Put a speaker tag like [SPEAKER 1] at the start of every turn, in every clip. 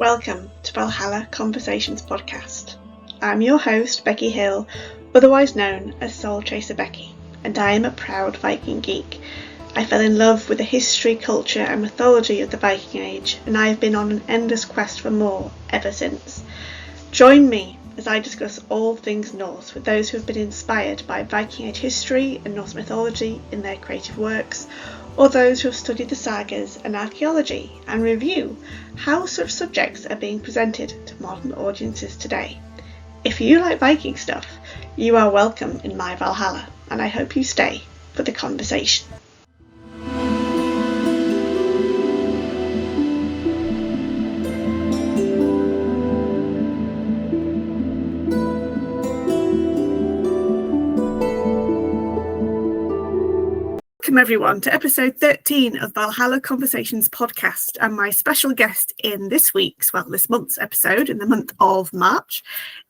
[SPEAKER 1] Welcome to Valhalla Conversations podcast. I'm your host, Becky Hill, otherwise known as Soul Chaser Becky, and I am a proud Viking geek. I fell in love with the history, culture and mythology of the Viking Age, and I have been on an endless quest for more ever since. Join me as I discuss all things Norse with those who have been inspired by Viking Age history and Norse mythology in their creative works, or those who have studied the sagas and archaeology, and review how such subjects are being presented to modern audiences today. If you like Viking stuff, you are welcome in my Valhalla, and I hope you stay for the conversation. Welcome everyone to episode 13 of Valhalla Conversations podcast, and my special guest in this month's episode, in the month of March,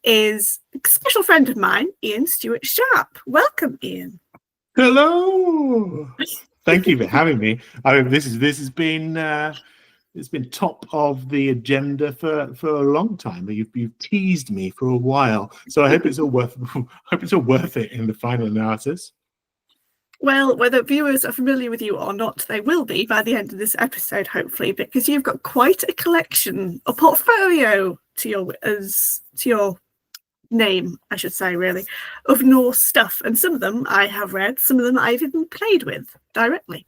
[SPEAKER 1] is a special friend of mine, Ian Stuart Sharpe. Welcome, Ian.
[SPEAKER 2] Hello. Thank you for having me. This has been it's been top of the agenda for a long time. You've teased me for a while, so I hope it's all worth it in the final analysis.
[SPEAKER 1] Well, whether viewers are familiar with you or not, they will be by the end of this episode, hopefully, because you've got quite a collection, a portfolio to your name, I should say, really, of Norse stuff. And some of them I have read, some of them I've even played with directly,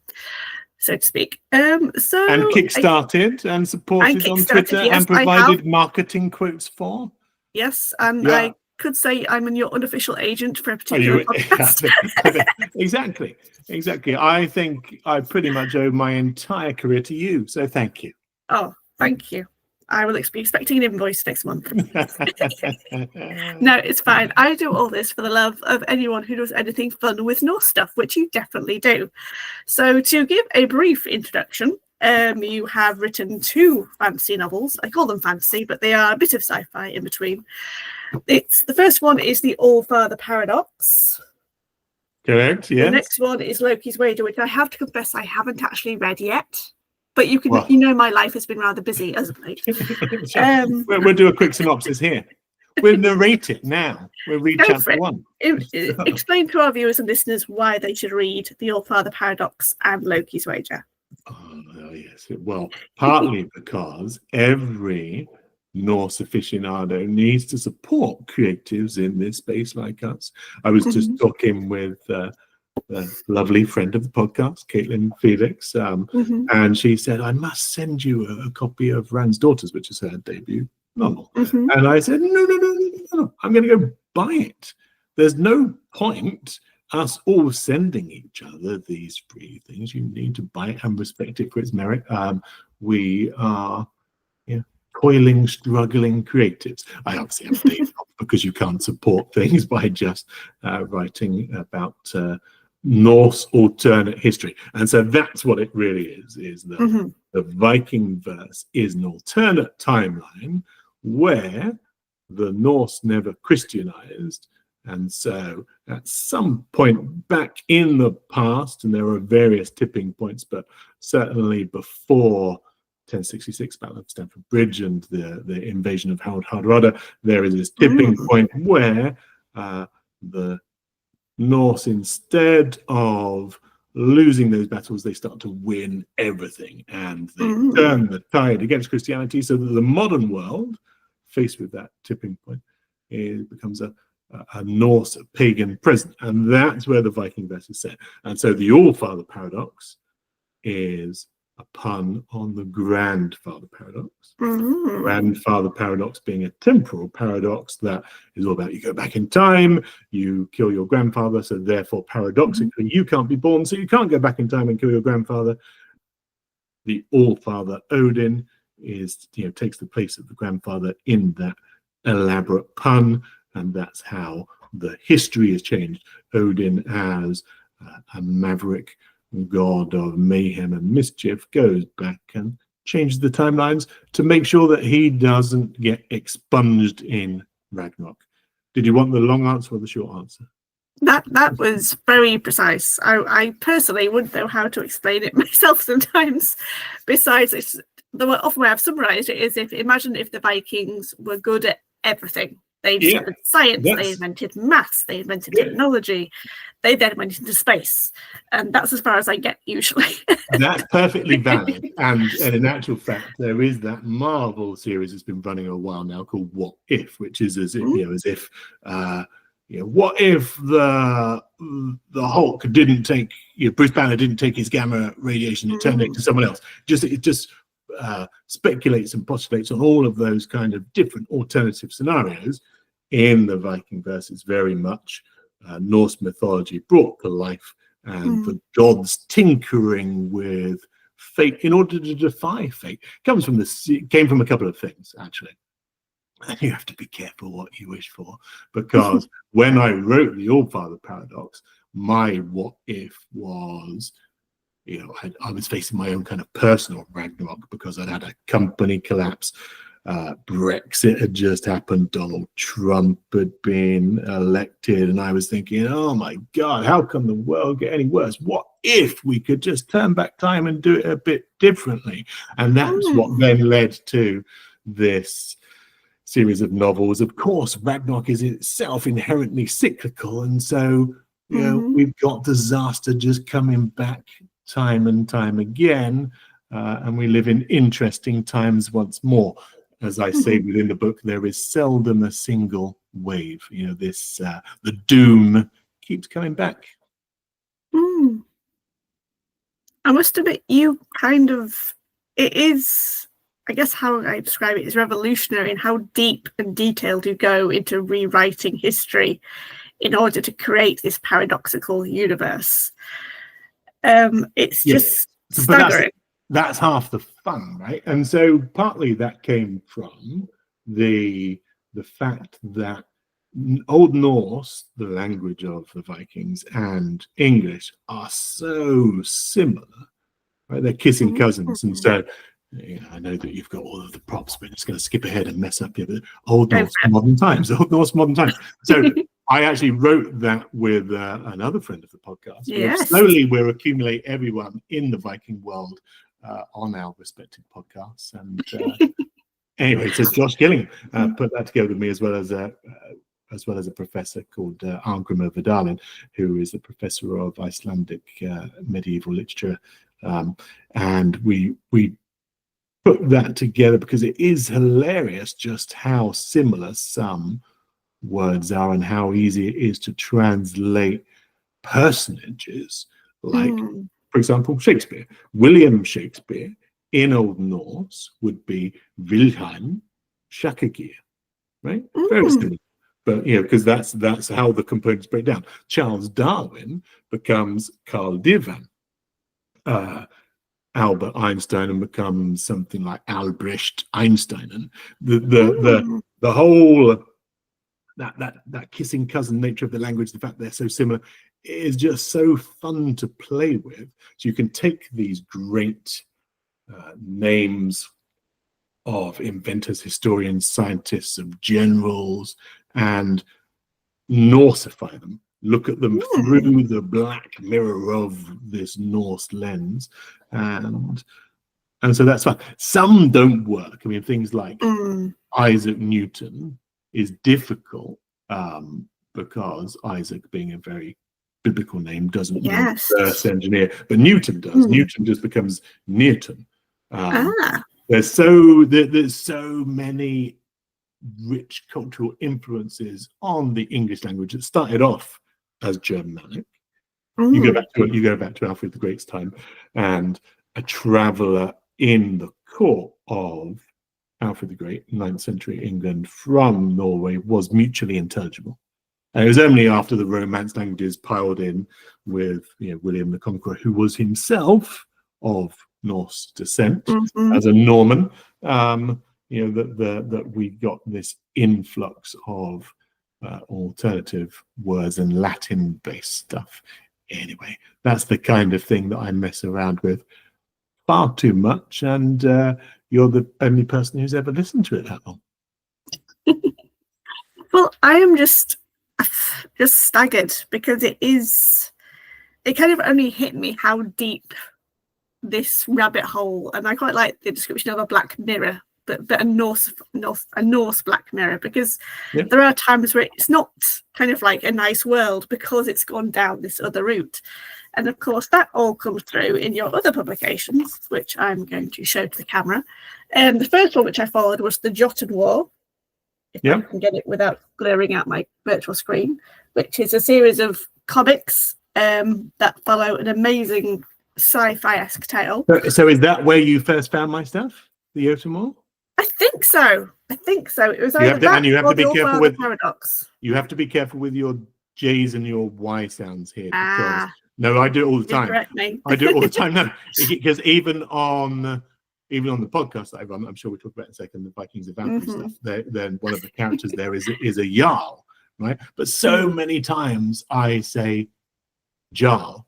[SPEAKER 1] so to speak. And
[SPEAKER 2] kickstarted and supported on Twitter, yes, and provided marketing quotes for.
[SPEAKER 1] Yes, and yeah. I could say I'm your unofficial agent for a particular podcast.
[SPEAKER 2] Exactly. I think I pretty much owe my entire career to you, so thank you.
[SPEAKER 1] Oh, thank you. I will be expecting an invoice next month. No, it's fine. I do all this for the love of anyone who does anything fun with Norse stuff, which you definitely do. So to give a brief introduction, you have written 2 fantasy novels. I call them fantasy, but they are a bit of sci-fi in between. The first one is the All-Father Paradox.
[SPEAKER 2] Correct, yes.
[SPEAKER 1] The next one is Loki's Wager, which I have to confess I haven't actually read yet. But you know my life has been rather busy as of late.
[SPEAKER 2] We'll do a quick synopsis here. We'll narrate it now. We'll read chapter 1.
[SPEAKER 1] Explain to our viewers and listeners why they should read the All-Father Paradox and Loki's Wager.
[SPEAKER 2] Oh, yes. Well, partly because every Norse aficionado needs to support creatives in this space like us. I was just talking with a lovely friend of the podcast, Caitlin Felix, and she said, I must send you a copy of Rand's Daughters, which is her debut novel. And I said, no, I'm going to go buy it. There's no point us all sending each other these free things. You need to buy it and respect it for its merit. We are toiling, struggling creatives. I obviously have days off because you can't support things by just writing about Norse alternate history. And so that's what it really is that the Viking-Verse is an alternate timeline where the Norse never Christianized. And so at some point back in the past, and there are various tipping points, but certainly before 1066 Battle of Stamford Bridge and the invasion of Harald Hardrada, there is this tipping point where the Norse, instead of losing those battles, they start to win everything, and they turn the tide against Christianity, so that the modern world, faced with that tipping point, it becomes a Norse, a pagan present, and that's where the Viking-Verse is set. And so the All-Father Paradox is a pun on the Grandfather Paradox. Grandfather Paradox being a temporal paradox that is all about you go back in time, you kill your grandfather, so therefore paradoxically you can't be born, so you can't go back in time and kill your grandfather. The All-Father Odin takes the place of the grandfather in that elaborate pun, and that's how the history has changed. Odin as a maverick god of mayhem and mischief goes back and changes the timelines to make sure that he doesn't get expunged in Ragnarok. Did you want the long answer or the short answer?
[SPEAKER 1] That was very precise. I personally wouldn't know how to explain it myself sometimes. Besides, the often way I've summarised it is, imagine if the Vikings were good at everything. They discovered science, they invented maths, they invented technology, they then went into space. And that's as far as I get usually.
[SPEAKER 2] That's perfectly valid. And in actual fact, there is that Marvel series that's been running a while now called What If, which is as if, what if the Hulk didn't take, Bruce Banner didn't take his gamma radiation, it turned it to someone else. It just speculates and postulates on all of those kind of different alternative scenarios. In the Viking-Verse, it's very much Norse mythology brought to life, and the gods tinkering with fate in order to defy fate. Came from a couple of things, actually. And you have to be careful what you wish for, because when I wrote the Allfather paradox, my what if was, I was facing my own kind of personal Ragnarok, because I'd had a company collapse. Brexit had just happened, Donald Trump had been elected, and I was thinking, oh my God, how can the world get any worse? What if we could just turn back time and do it a bit differently? And that's what then led to this series of novels. Of course, Ragnarok is itself inherently cyclical, and so we've got disaster just coming back time and time again, and we live in interesting times once more. As I say within the book, there is seldom a single wave. The doom keeps coming back.
[SPEAKER 1] I must admit, it is, I guess how I describe it is revolutionary in how deep and detailed you go into rewriting history in order to create this paradoxical universe. It's just staggering.
[SPEAKER 2] That's half the fun, right? And so partly that came from the fact that Old Norse, the language of the Vikings, and English are so similar, right? They're kissing cousins. And so I know that you've got all of the props, but it's going to skip ahead and mess up your Old Norse modern times. Old Norse modern times. So I actually wrote that with another friend of the podcast.
[SPEAKER 1] Yes.
[SPEAKER 2] Slowly we'll accumulate everyone in the Viking world on our respective podcasts. And anyway, so Josh Gillingham put that together with me, as well as a professor called Arngrimur Vidalin, who is a professor of Icelandic medieval literature. And we put that together because it is hilarious just how similar some words are and how easy it is to translate personages, like for example Shakespeare. William Shakespeare in Old Norse would be Wilhelm Shakespeare, right? Very similar, but because that's how the components break down. Charles Darwin becomes Carl Divan. Albert Einstein and becomes something like Albrecht Einstein, and the whole that kissing cousin nature of the language, the fact they're so similar, is just so fun to play with. So you can take these great names of inventors, historians, scientists, of generals, and Norsify them. Look at them through the black mirror of this Norse lens, and so that's fun. Some don't work. I mean, things like Isaac Newton is difficult because Isaac, being a very biblical name, doesn't mean earth engineer, but Newton does. Newton just becomes Newton. There's so many rich cultural influences on the English language. It started off as Germanic. You go back to Alfred the Great's time, and a traveller in the court of Alfred the Great, 9th century England, from Norway, was mutually intelligible. And it was only after the Romance languages piled in with William the Conqueror, who was himself of Norse descent as a Norman, that we got this influx of alternative words and Latin-based stuff. Anyway, that's the kind of thing that I mess around with far too much, and you're the only person who's ever listened to it that long.
[SPEAKER 1] Well, I am just staggered, because it kind of only hit me how deep this rabbit hole, and I quite like the description of a black mirror, but a Norse black mirror, because there are times where it's not kind of like a nice world because it's gone down this other route. And of course, that all comes through in your other publications, which I'm going to show to the camera. The first one which I followed was the Jotunn War, if I can get it without blurring out my virtual screen, which is a series of comics that follow an amazing sci-fi-esque tale.
[SPEAKER 2] So is that where you first found my stuff, the Jotunn War?
[SPEAKER 1] I think so. It was either that
[SPEAKER 2] you have
[SPEAKER 1] or
[SPEAKER 2] to be careful with
[SPEAKER 1] paradox.
[SPEAKER 2] You have to be careful with your J's and your Y sounds here. Because, no, I do it all the time. I do it all the time. No, because even on the podcast that I run, I'm sure we'll talk about in a second, the Vikings and Valkyries stuff. Then one of the characters there is a Jarl, right? But so many times I say Jarl.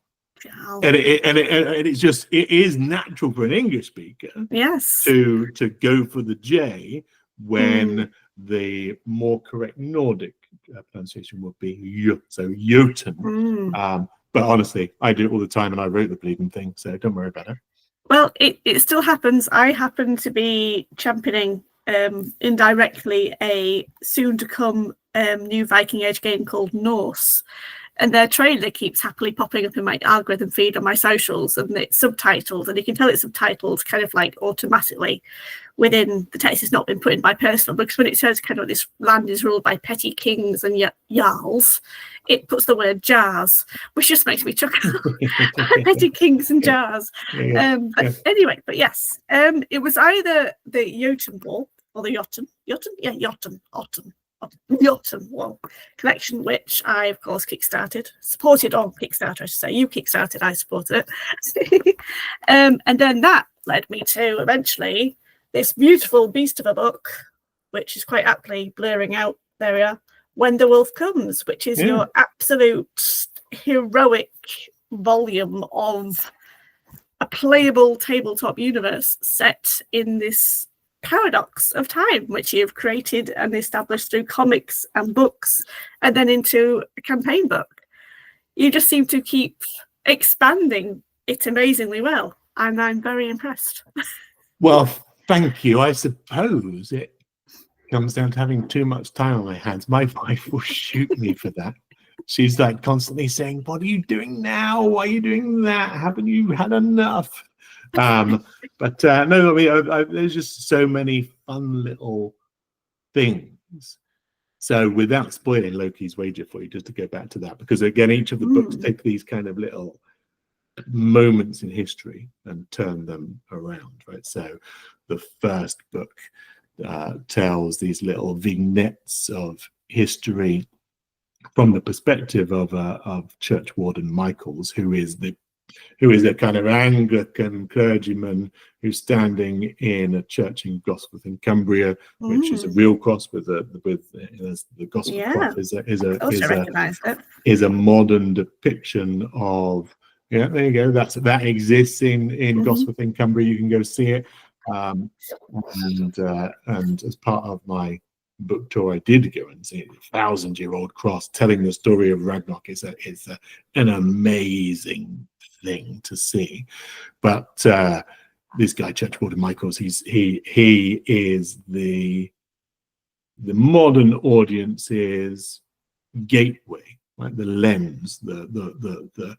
[SPEAKER 2] And it is natural for an English speaker, to go for the J when the more correct Nordic pronunciation would be Y, so Jotun. But honestly, I do it all the time, and I wrote the bleeding thing, so don't worry about it.
[SPEAKER 1] Well, it still happens. I happen to be championing indirectly a soon-to-come new Viking Age game called Norse. And their trailer keeps happily popping up in my algorithm feed on my socials, and it's subtitled, and you can tell it's subtitled kind of like automatically within the text. It's not been put in by personal, because when it says kind of this land is ruled by petty kings and jarls, it puts the word jars, which just makes me chuckle. Petty kings and jars. Anyway, but yes, it was either the Jotunn War or the Jotunn War collection, which I of course supported on Kickstarter. I should say, you kickstarted, I supported it. And then that led me to eventually this beautiful beast of a book, which is quite aptly blurring out, there we are, When the Wolf Comes, which is your absolute heroic volume of a playable tabletop universe set in this paradox of time, which you've created and established through comics and books, and then into a campaign book. You just seem to keep expanding it amazingly well, and I'm very impressed.
[SPEAKER 2] Well, thank you. I suppose it comes down to having too much time on my hands. My wife will shoot me for that. She's like constantly saying, "What are you doing now? Why are you doing that? Haven't you had enough?" No, I mean, there's just so many fun little things. So without spoiling Loki's wager for you, just to go back to that, because again, each of the books take these kind of little moments in history and turn them around, right? So the first book tells these little vignettes of history from the perspective of Church Warden Michaels, who is a kind of Anglican clergyman who's standing in a church in Gosforth in Cumbria, which is a real cross with the Gosforth cross is a modern depiction of. Yeah, there you go. That exists in Gosforth in Cumbria. You can go see it. And as part of my book tour, I did go and see a 1,000-year-old cross telling the story of Ragnarok. It's an amazing thing to see. But this guy, Church Warden Michaels, he is the modern audience's gateway, right? The lens, the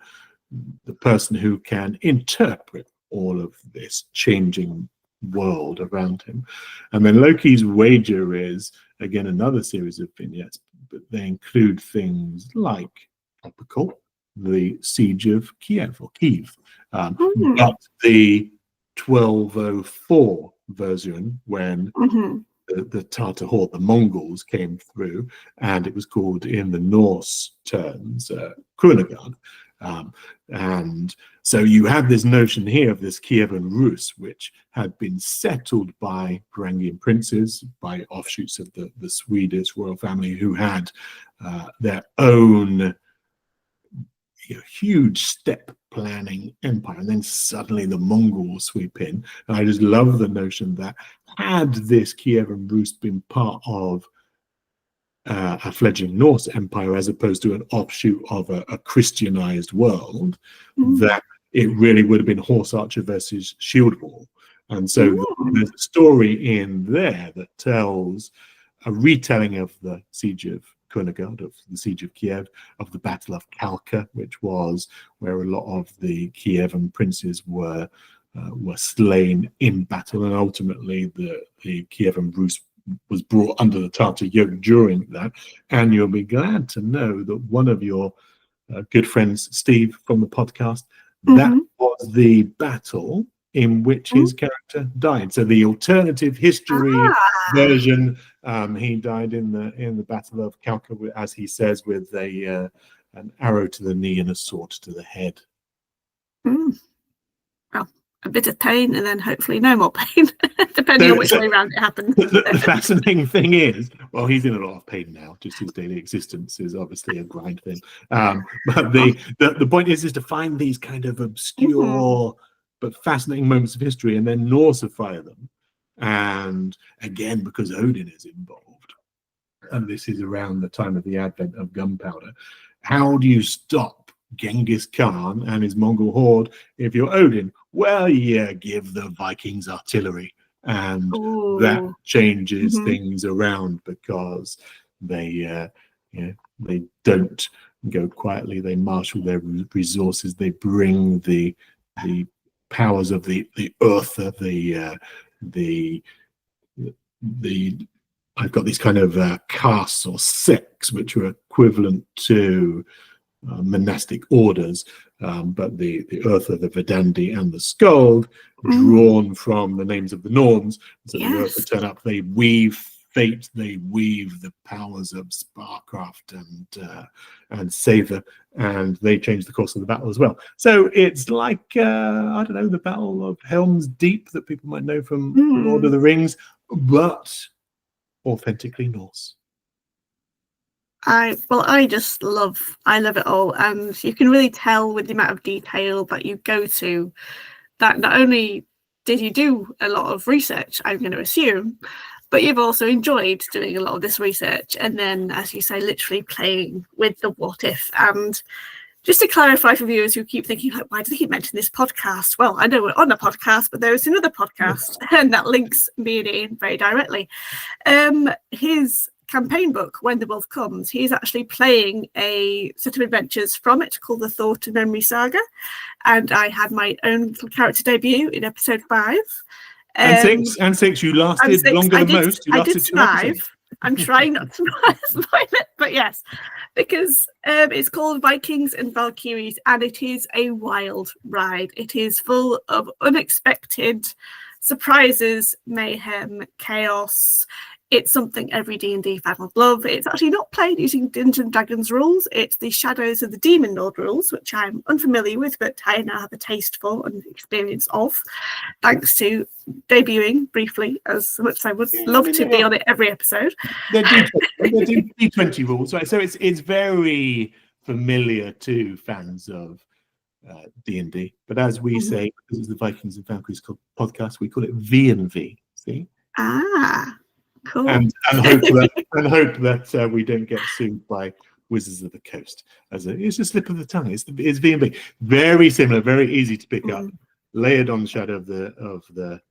[SPEAKER 2] person who can interpret all of this changing world around him. And then Loki's wager is again another series of vignettes, but they include things like topical, the siege of Kiev, but the 1204 version when the Tartar horde, the Mongols, came through, and it was called in the Norse terms Kronagard. And so you have this notion here of this Kievan Rus, which had been settled by Varangian princes, by offshoots of the Swedish royal family, who had their own huge step planning empire, and then suddenly the Mongols sweep in. And I just love the notion that had this Kievan Rus been part of a fledgling Norse empire as opposed to an offshoot of a Christianized world, that it really would have been horse archer versus shield wall. And so there's a story in there that tells a retelling of the siege of Kunigund, of the siege of Kiev, of the Battle of Kalka, which was where a lot of the Kievan princes were slain in battle, and ultimately the Kievan Rus was brought under the Tartar yoke during that. And you'll be glad to know that one of your good friends, Steve, from the podcast, that was the battle in which his character died. So the alternative history version, he died in the Battle of Kalka, as he says, with an arrow to the knee and a sword to the head.
[SPEAKER 1] Well, a bit of pain and then hopefully no more pain, depending on which way around it happened.
[SPEAKER 2] The fascinating thing is, well, he's in a lot of pain now. Just his daily existence is obviously a grind thing. But the point is to find these kind of obscure but fascinating moments of history and then Norsify them. And again, because Odin is involved, and this is around the time of the advent of gunpowder, how do you stop Genghis Khan and his Mongol horde if you're Odin? Well, yeah, give the Vikings artillery, and that changes things around, because they don't go quietly. They marshal their resources. They bring the powers of the earth, I've got these kind of castes or sects which are equivalent to monastic orders, but the Eartha, the Verdandi, and the Skald, drawn from the names of the Norns. So the Eartha turn up, they weave fate, they weave the powers of Sparcraft and Sather, and they change the course of the battle as well. So it's like, I don't know, the Battle of Helm's Deep that people might know from Lord of the Rings, but authentically Norse.
[SPEAKER 1] I love it all, and you can really tell with the amount of detail that you go to that not only did you do a lot of research, I'm going to assume, but you've also enjoyed doing a lot of this research, and then, as you say, literally playing with the what if. And just to clarify for viewers who keep thinking, like, why do they keep mentioning this podcast? Well, I know we're on a podcast, but there's another podcast and that links me and Ian very directly. His campaign book, When the Wolf Comes, he's actually playing a set of adventures from it called the Thought and Memory Saga, and I had my own little character debut in episode 5.
[SPEAKER 2] And six. You lasted longer than most. You lasted 2 episodes.
[SPEAKER 1] I'm trying not to spoil it, but yes, because it's called Vikings and Valkyries, and it is a wild ride. It is full of unexpected surprises, mayhem, chaos. It's something every D&D fan would love. It's actually not played using Dungeons and Dragons rules. It's the Shadows of the Demon Lord rules, which I'm unfamiliar with, but I now have a taste for and experience of, thanks to debuting briefly, as much as I would love to be on it every episode.
[SPEAKER 2] They're D20 rules, right? So it's very familiar to fans of D&D. But as we say, because it's the Vikings and Valkyries podcast, we call it V&V. See?
[SPEAKER 1] Cool.
[SPEAKER 2] And hope that we don't get sued by Wizards of the Coast. It's a slip of the tongue. It's V&V. Very similar, very easy to pick up. Layered on the Shadow of the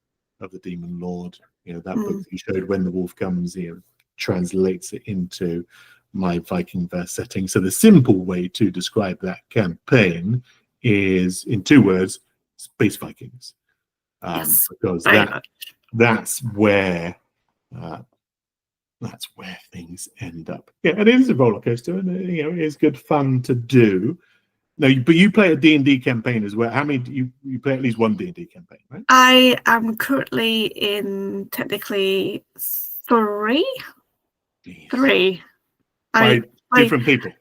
[SPEAKER 2] Demon Lord. You know, that book you showed, When the Wolf Comes, translates it into my Viking-Verse setting. So the simple way to describe that campaign is in 2 words: Space Vikings.
[SPEAKER 1] Yes,
[SPEAKER 2] because that's where things end up. Yeah, it is a roller coaster, and it is good fun to do. No, but you play a D&D campaign as well. How many do you play? At least one D&D campaign, right?
[SPEAKER 1] I am currently in technically 3.
[SPEAKER 2] Jeez.
[SPEAKER 1] 3.
[SPEAKER 2] By different people.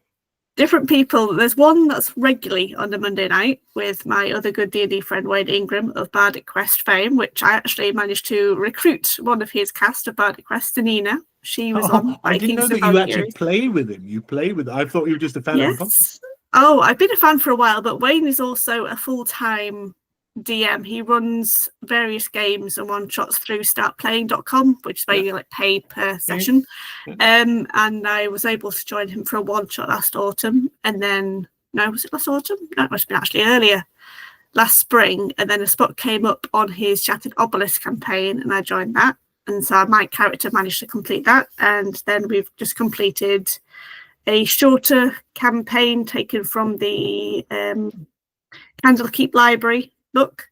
[SPEAKER 1] Different people. There's one that's regularly on the Monday night with my other good D&D friend Wayne Ingram of Bardic Quest fame, which I actually managed to recruit one of his cast of Bardic Quest, Nina. She was on.
[SPEAKER 2] I didn't know that you actually play with him. You play with. I thought you were just a fan of the podcast.
[SPEAKER 1] Oh, I've been a fan for a while, but Wayne is also a full-time DM. He runs various games and one-shots through startplaying.com, which is where you pay per session. And I was able to join him for a one-shot last autumn. And then, no, was it last autumn? No, it must have been actually earlier. last spring, and then a spot came up on his Shattered Obelisk campaign, and I joined that. And so my character managed to complete that. And then we've just completed a shorter campaign taken from the Candlekeep Library book.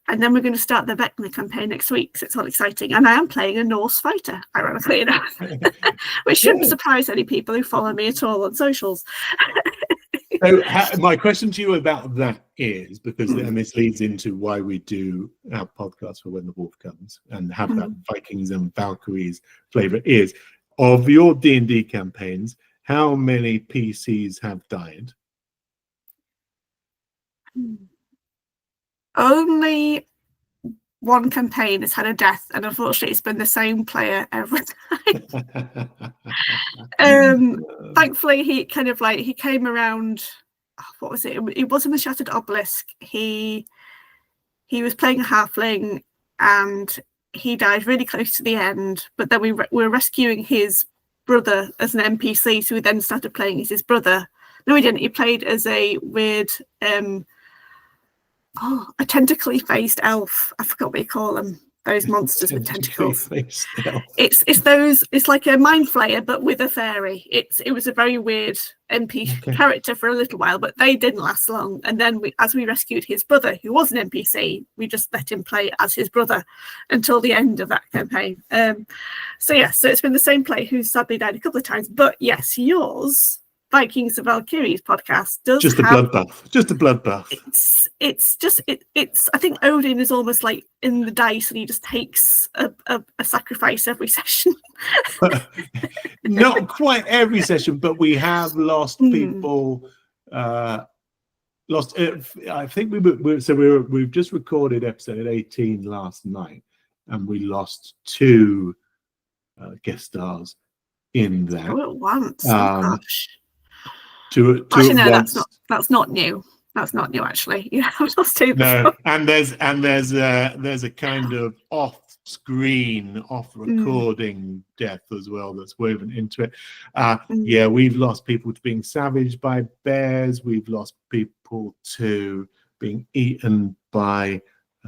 [SPEAKER 1] And then we're going to start the Vecna campaign next week, so it's all exciting. And I am playing a Norse fighter, ironically enough, which shouldn't surprise any people who follow me at all on socials.
[SPEAKER 2] So my question to you about that is, because and this leads into why we do our podcast for When the Wolf Comes and have that Vikings and Valkyries flavor, is of your D&D campaigns, how many PCs have died?
[SPEAKER 1] Only one campaign has had a death, and unfortunately it's been the same player every time. Thankfully he came around. What was it? It wasn't the Shattered Obelisk. He was playing a halfling and he died really close to the end, but then we were rescuing his brother as an NPC, so we then started playing as his brother. No, he didn't. He played as a weird a tentacly faced elf. I forgot what you call them. Those monsters with tentacles. It's like a mind flayer, but with a fairy. It was a very weird NPC character for a little while, but they didn't last long. And then as we rescued his brother, who was an NPC, we just let him play as his brother until the end of that campaign. So it's been the same player who's sadly died a couple of times. But yes, yours, Vikings and Valkyries podcast, does
[SPEAKER 2] just a bloodbath. Just a bloodbath.
[SPEAKER 1] It's I think Odin is almost like in the dice, and he just takes a sacrifice every session.
[SPEAKER 2] Not quite every session, but we have lost people. I think we've just recorded episode 18 last night, and we lost 2 guest stars in that.
[SPEAKER 1] Oh, at once. Gosh.
[SPEAKER 2] Actually,
[SPEAKER 1] no, that's not new. That's not new, actually. Yeah, I've lost 2 before.
[SPEAKER 2] No, and there's a kind of off-screen, off-recording death as well that's woven into it. Yeah, we've lost people to being savaged by bears. We've lost people to being eaten by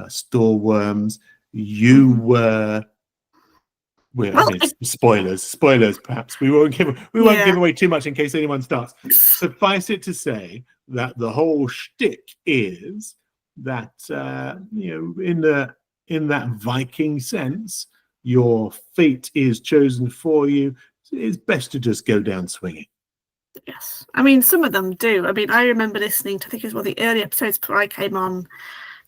[SPEAKER 2] storeworms. You were. Spoilers. Perhaps we won't give away too much in case anyone starts. Suffice it to say that the whole shtick is that in that Viking sense, your fate is chosen for you. It's best to just go down swinging.
[SPEAKER 1] Yes, I mean some of them do. I mean, I remember listening to, I think it was one of the early episodes before I came on.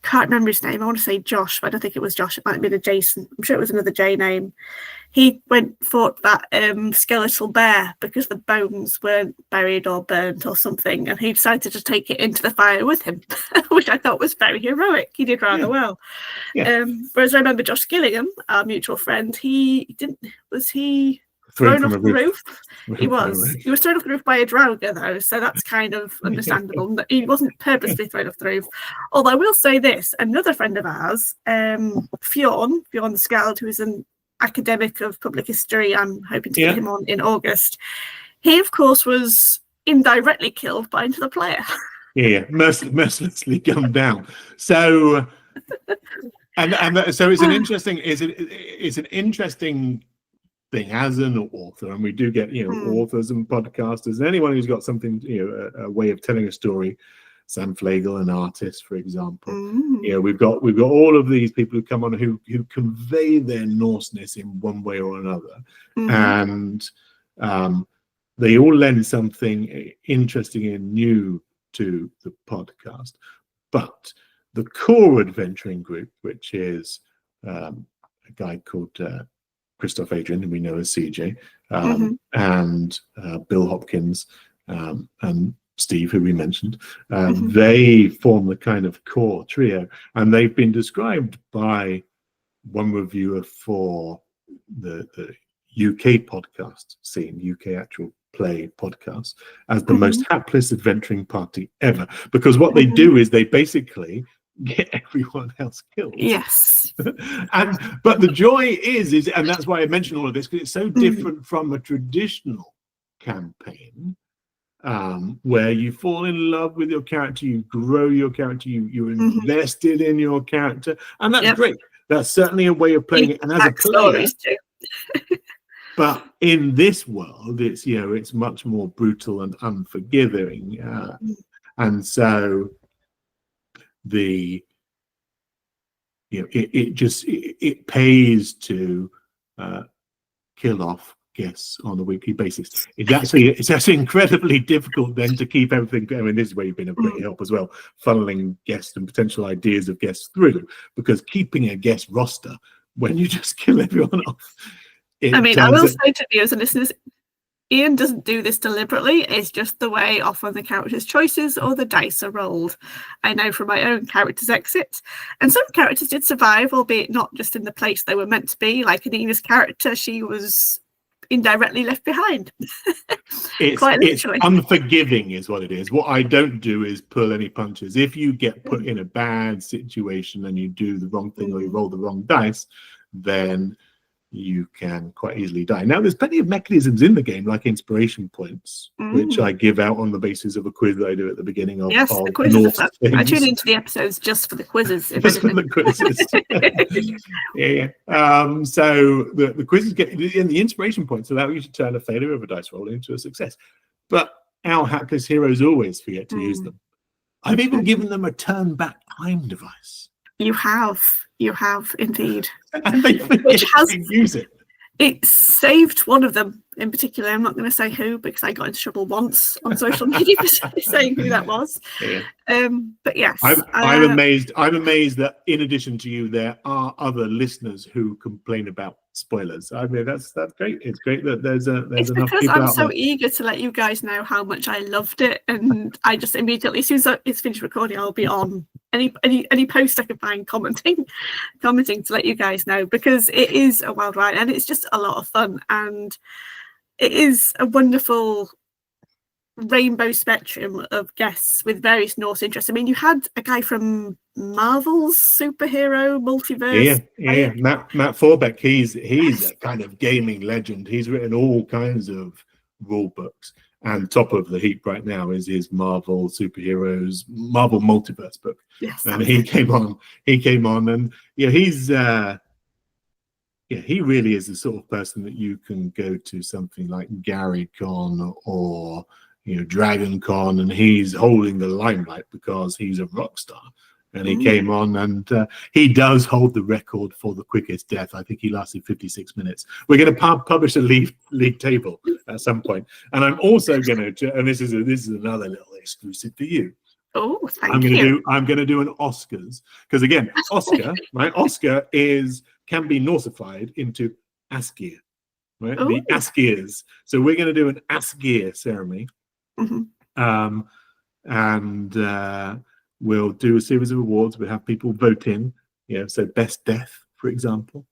[SPEAKER 1] Can't remember his name. I want to say Josh, but I don't think it was Josh. It might have been a Jason. I'm sure it was another J name. He fought that skeletal bear because the bones weren't buried or burnt or something, and he decided to take it into the fire with him, which I thought was very heroic. He did rather well. Yeah. Whereas I remember Josh Gillingham, our mutual friend, he didn't. Was he thrown off the roof? He was thrown off the roof by a Draugr, though, so that's kind of understandable. He wasn't purposely thrown off the roof. Although I will say this, another friend of ours, Fjorn the Skald, who is an academic of public history, I'm hoping to get him on in August. He, of course, was indirectly killed by another player.
[SPEAKER 2] Mercilessly gunned down. So, so it's an interesting thing as an author, and we do get authors and podcasters and anyone who's got something, a way of telling a story. Sam Flegel, an artist, for example. We've got all of these people who come on who convey their Norseness in one way or another, and they all lend something interesting and new to the podcast. But the core adventuring group, which is a guy called Christoph Adrian, who we know as CJ, and Bill Hopkins, and Steve, who we mentioned, they form the kind of core trio, and they've been described by one reviewer for the UK podcast scene, UK actual play podcast, as the most hapless adventuring party ever, because what they do is they basically get everyone else killed.
[SPEAKER 1] Yes.
[SPEAKER 2] But the joy is, and that's why I mentioned all of this, because it's so different from a traditional campaign. where you fall in love with your character, you grow your character, you're invested in your character, and that's great. That's certainly a way of playing it. And as a player,
[SPEAKER 3] too.
[SPEAKER 2] but in this world, it's it's much more brutal and unforgiving, and so it pays to kill off guests on a weekly basis. It's actually incredibly difficult then to keep everything going. I mean, this is where you've been of great help as well, funneling guests and potential ideas of guests through, because keeping a guest roster when you just kill everyone off.
[SPEAKER 3] I will say to viewers and listeners, Ian doesn't do this deliberately. It's just the way often the character's choices or the dice are rolled. I know from my own character's exits, and some characters did survive, albeit not just in the place they were meant to be. Like Anina's character, she was indirectly left behind.
[SPEAKER 2] It's unforgiving is what it is. What I don't do is pull any punches. If you get put in a bad situation and you do the wrong thing or you roll the wrong dice, then you can quite easily die. Now, there's plenty of mechanisms in the game, like inspiration points, which I give out on the basis of a quiz that I do at the beginning of
[SPEAKER 3] the quizzes. I tune into the episodes just for the quizzes.
[SPEAKER 2] Just for the quizzes. So the quizzes and the inspiration points allow you to turn a failure of a dice roll into a success. But our hapless heroes always forget to use them. I've even given them a turn back time device.
[SPEAKER 3] You have indeed.
[SPEAKER 2] And they forget to use it.
[SPEAKER 3] It saved one of them in particular. I'm not going to say who, because I got into trouble once on social media for saying who that was. But yes,
[SPEAKER 2] I'm amazed. I'm amazed that in addition to you, there are other listeners who complain about spoilers. I mean, that's great. It's great that there's enough
[SPEAKER 3] because
[SPEAKER 2] people
[SPEAKER 3] I'm
[SPEAKER 2] out
[SPEAKER 3] so
[SPEAKER 2] there.
[SPEAKER 3] eager to let you guys know how much I loved it, and I just immediately, as soon as it's finished recording, I'll be on any post I can find commenting to let you guys know, because it is a wild ride and it's just a lot of fun, and it is a wonderful rainbow spectrum of guests with various Norse interests. I mean, you had a guy from Marvel's superhero multiverse.
[SPEAKER 2] Matt Forbeck. He's a kind of gaming legend. He's written all kinds of rule books, and top of the heap right now is his Marvel superheroes, Marvel multiverse book.
[SPEAKER 3] Yes,
[SPEAKER 2] and he came on, and he's he really is the sort of person that you can go to something like Gary Con or Dragon Con, and he's holding the limelight because he's a rock star. And he came on, and he does hold the record for the quickest death. I think he lasted 56 minutes. We're going to publish a league table at some point, and I'm also going to, and this is another little exclusive for you.
[SPEAKER 3] Oh, thank you.
[SPEAKER 2] I'm going to do an Oscars, because again, Oscar, right? Oscar can be Norsified into Askir, right?
[SPEAKER 3] Ooh.
[SPEAKER 2] The Askirs. So we're going to do an Askir ceremony, and we'll do a series of awards. We'll have people vote in, so best death, for example,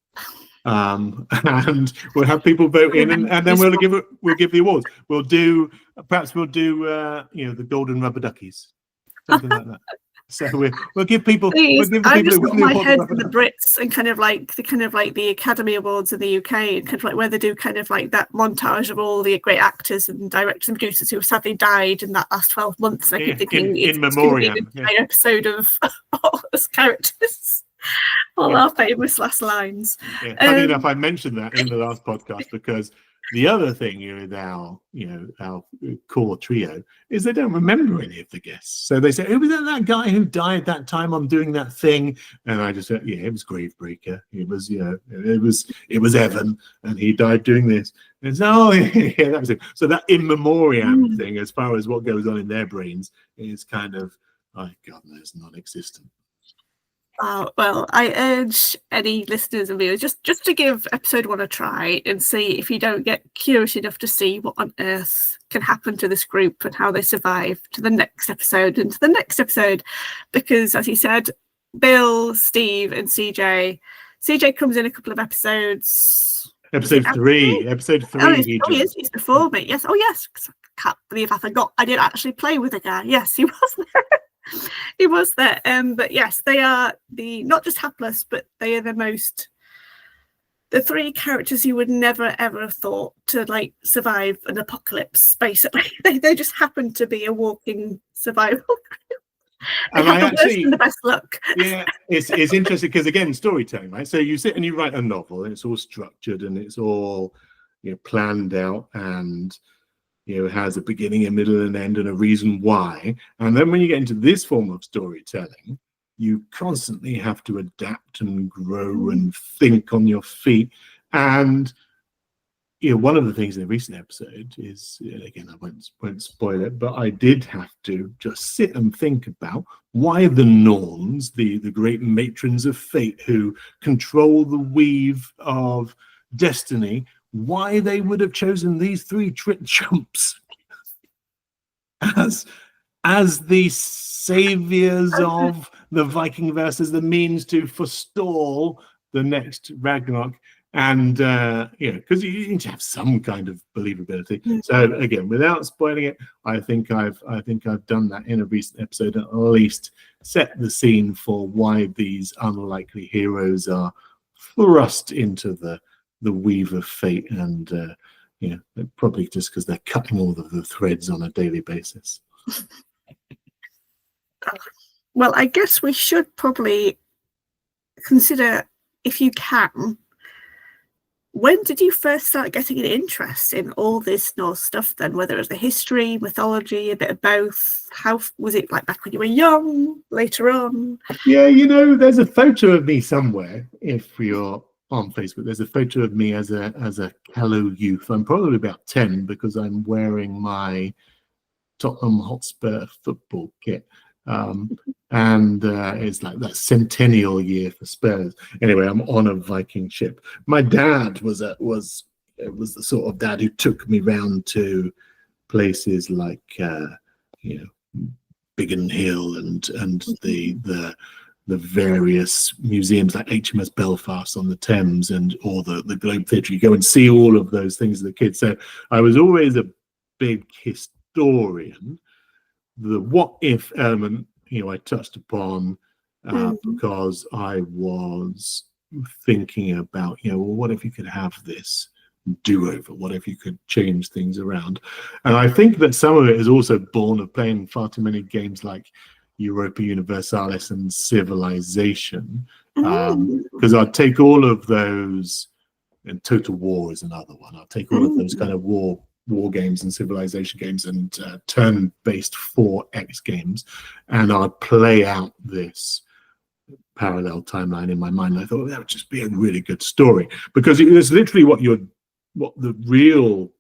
[SPEAKER 2] and we'll have people vote in, and then we'll give the awards. We'll do the golden rubber duckies, something like that. So we'll give people.
[SPEAKER 3] Please, I just got my head in the
[SPEAKER 2] Brits.
[SPEAKER 3] Brits and kind of like the Academy Awards in the UK, and kind of like where they do kind of like that montage of all the great actors and directors and producers who sadly died in that last 12 months. And I keep thinking
[SPEAKER 2] in memoriam,
[SPEAKER 3] an episode of all those characters, all our famous last lines.
[SPEAKER 2] Funny enough, I mentioned that in the last podcast, because the other thing with our core trio is they don't remember any of the guests. So they say, "Who was that guy who died that time on doing that thing?" And I just said, "Yeah, it was Gravebreaker. It was Evan, and he died doing this." And it's, "Oh, yeah, that was it." So that in memoriam thing, as far as what goes on in their brains, is kind of, oh God knows, non-existent.
[SPEAKER 3] Well, I urge any listeners and viewers just to give episode 1 a try and see if you don't get curious enough to see what on earth can happen to this group and how they survive to the next episode and to the next episode. Because, as he said, Bill, Steve, and CJ comes in a couple of episodes.
[SPEAKER 2] Episode 3. Episode 3.
[SPEAKER 3] He's before me. Yes. Oh, yes. I can't believe I forgot. I did actually play with a guy. Yes, he was there. He was there. But yes, they are not just hapless, but they are the most the three characters you would never ever have thought to like survive an apocalypse. Basically, they just happen to be a walking survival. They
[SPEAKER 2] And
[SPEAKER 3] have
[SPEAKER 2] I
[SPEAKER 3] the worst
[SPEAKER 2] actually,
[SPEAKER 3] and the best luck.
[SPEAKER 2] yeah, it's interesting because again, storytelling, right? So you sit and you write a novel, and it's all structured and it's all, planned out, and has a beginning, a middle, and an end, and a reason why. And then when you get into this form of storytelling, you constantly have to adapt and grow and think on your feet. And one of the things in the recent episode is, again, I won't spoil it, but I did have to just sit and think about why the Norns, the great matrons of fate who control the weave of destiny, why they would have chosen these three chumps as the saviors of the Viking-Verse, as the means to forestall the next Ragnarok. And because you need to have some kind of believability. So again, without spoiling it, I think I've done that in a recent episode, at least set the scene for why these unlikely heroes are thrust into the weave of fate, and probably just because they're cutting all of the threads on a daily basis.
[SPEAKER 3] Well, I guess we should probably consider, if you can, when did you first start getting an interest in all this Norse stuff then, whether it was the history, mythology, a bit of both? How was it like back when you were young, later on?
[SPEAKER 2] Yeah, there's a photo of me somewhere, if you're on Facebook. There's a photo of me as a callow youth. I'm probably about 10 because I'm wearing my Tottenham Hotspur football kit. And it's like that centennial year for Spurs. Anyway, I'm on a Viking ship. My dad was the sort of dad who took me round to places like Biggin Hill and the various museums like HMS Belfast on the Thames or the Globe Theatre. You go and see all of those things as a kid. So I was always a big historian. The what if element, I touched upon because I was thinking about, well, what if you could have this do-over? What if you could change things around? And I think that some of it is also born of playing far too many games like Europa Universalis and Civilization, because I'd take all of those, and Total War is another one. I'll take all of those kind of war games and civilization games and turn-based 4X games, and I'd play out this parallel timeline in my mind. I thought that would just be a really good story, because it's literally what the real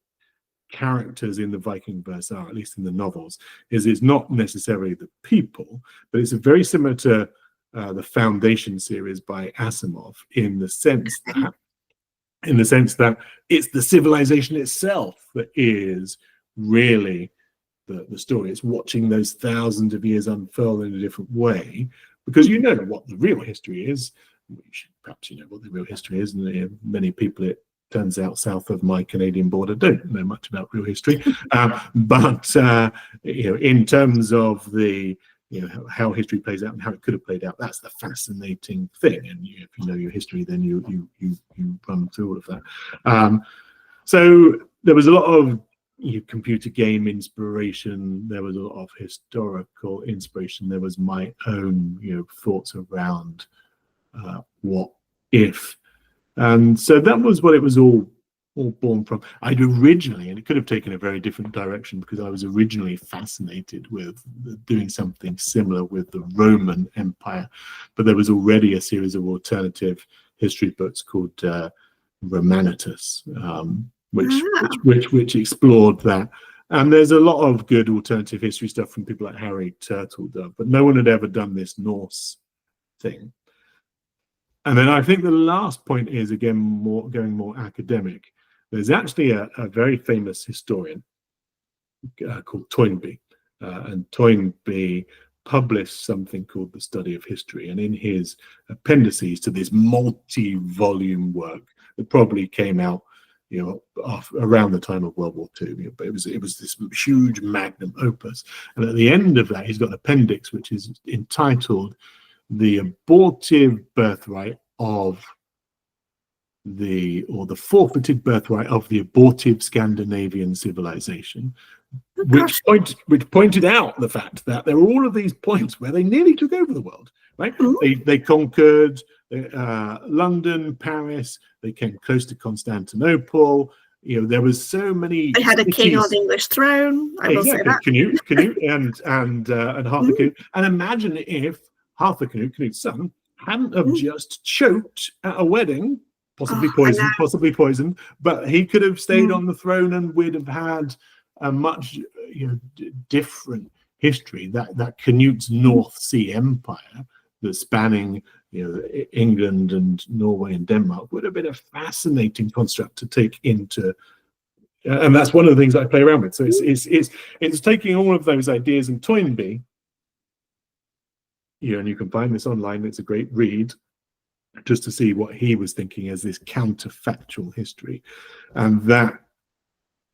[SPEAKER 2] characters in the Viking-Verse are, at least in the novels, is it's not necessarily the people, but it's very similar to the Foundation series by Asimov in the sense that it's the civilization itself that is really the story. It's watching those thousands of years unfurl in a different way, because you know what the real history is. Perhaps you know what the real history is, and many people, it turns out, south of my Canadian border don't know much about real history. But in terms of the how history plays out and how it could have played out, that's the fascinating thing. And if you know your history, then you run through all of that. So there was a lot of computer game inspiration. There was a lot of historical inspiration. There was my own thoughts around what if. And so that was what it was all born from. I'd originally, and it could have taken a very different direction, because I was originally fascinated with doing something similar with the Roman Empire, but there was already a series of alternative history books called Romanitas, which explored that. And there's a lot of good alternative history stuff from people like Harry Turtledove, but no one had ever done this Norse thing. And then I think the last point is, again, going more academic. There's actually a very famous historian called Toynbee, and Toynbee published something called The Study of History, and in his appendices to this multi-volume work that probably came out around the time of World War II, but it was this huge magnum opus, and at the end of that he's got an appendix which is entitled The Abortive Birthright of the forfeited birthright of the abortive Scandinavian civilization, which pointed out the fact that there were all of these points where they nearly took over the world. Right? They conquered London, Paris. They came close to Constantinople. You know, there was so many.
[SPEAKER 3] They had a king on the English throne. I will say that.
[SPEAKER 2] Canute, and Arthur Canute. And imagine if Arthur Canute, Canute's son, hadn't have just choked at a wedding, possibly poisoned, but he could have stayed on the throne, and we'd have had a much different history. That Canute's North Sea Empire, the spanning England and Norway and Denmark, would have been a fascinating construct to take into, and that's one of the things I play around with. So it's taking all of those ideas, and Toynbee, and you can find this online. It's a great read, just to see what he was thinking as this counterfactual history, and that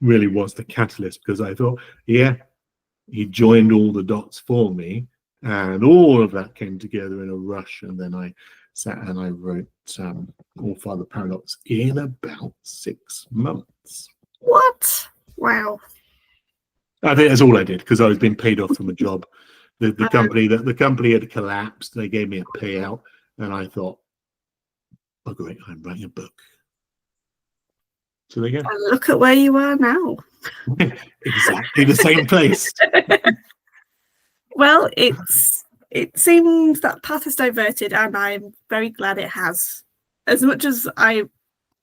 [SPEAKER 2] really was the catalyst, because I thought, he joined all the dots for me. And all of that came together in a rush, and then I sat and I wrote All-Father Paradox in about 6 months.
[SPEAKER 3] What? Wow!
[SPEAKER 2] I think that's all I did, because I was being paid off from a job. The company had collapsed. They gave me a payout, and I thought, "Oh, great! I'm writing a book." So there you go.
[SPEAKER 3] And look at where you are now.
[SPEAKER 2] Exactly the same place.
[SPEAKER 3] Well, it seems that path has diverted, and I'm very glad it has. As much as I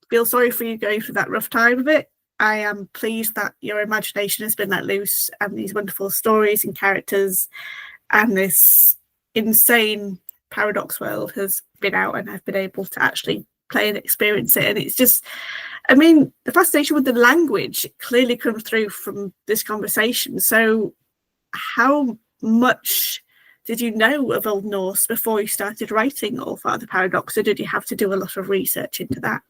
[SPEAKER 3] feel sorry for you going through that rough time of it, I am pleased that your imagination has been let loose, and these wonderful stories and characters and this insane paradox world has been out, and I've been able to actually play and experience it. And it's just, I mean, the fascination with the language clearly comes through from this conversation. So how much did you know of Old Norse before you started writing All-Father Paradox, or did you have to do a lot of research into that?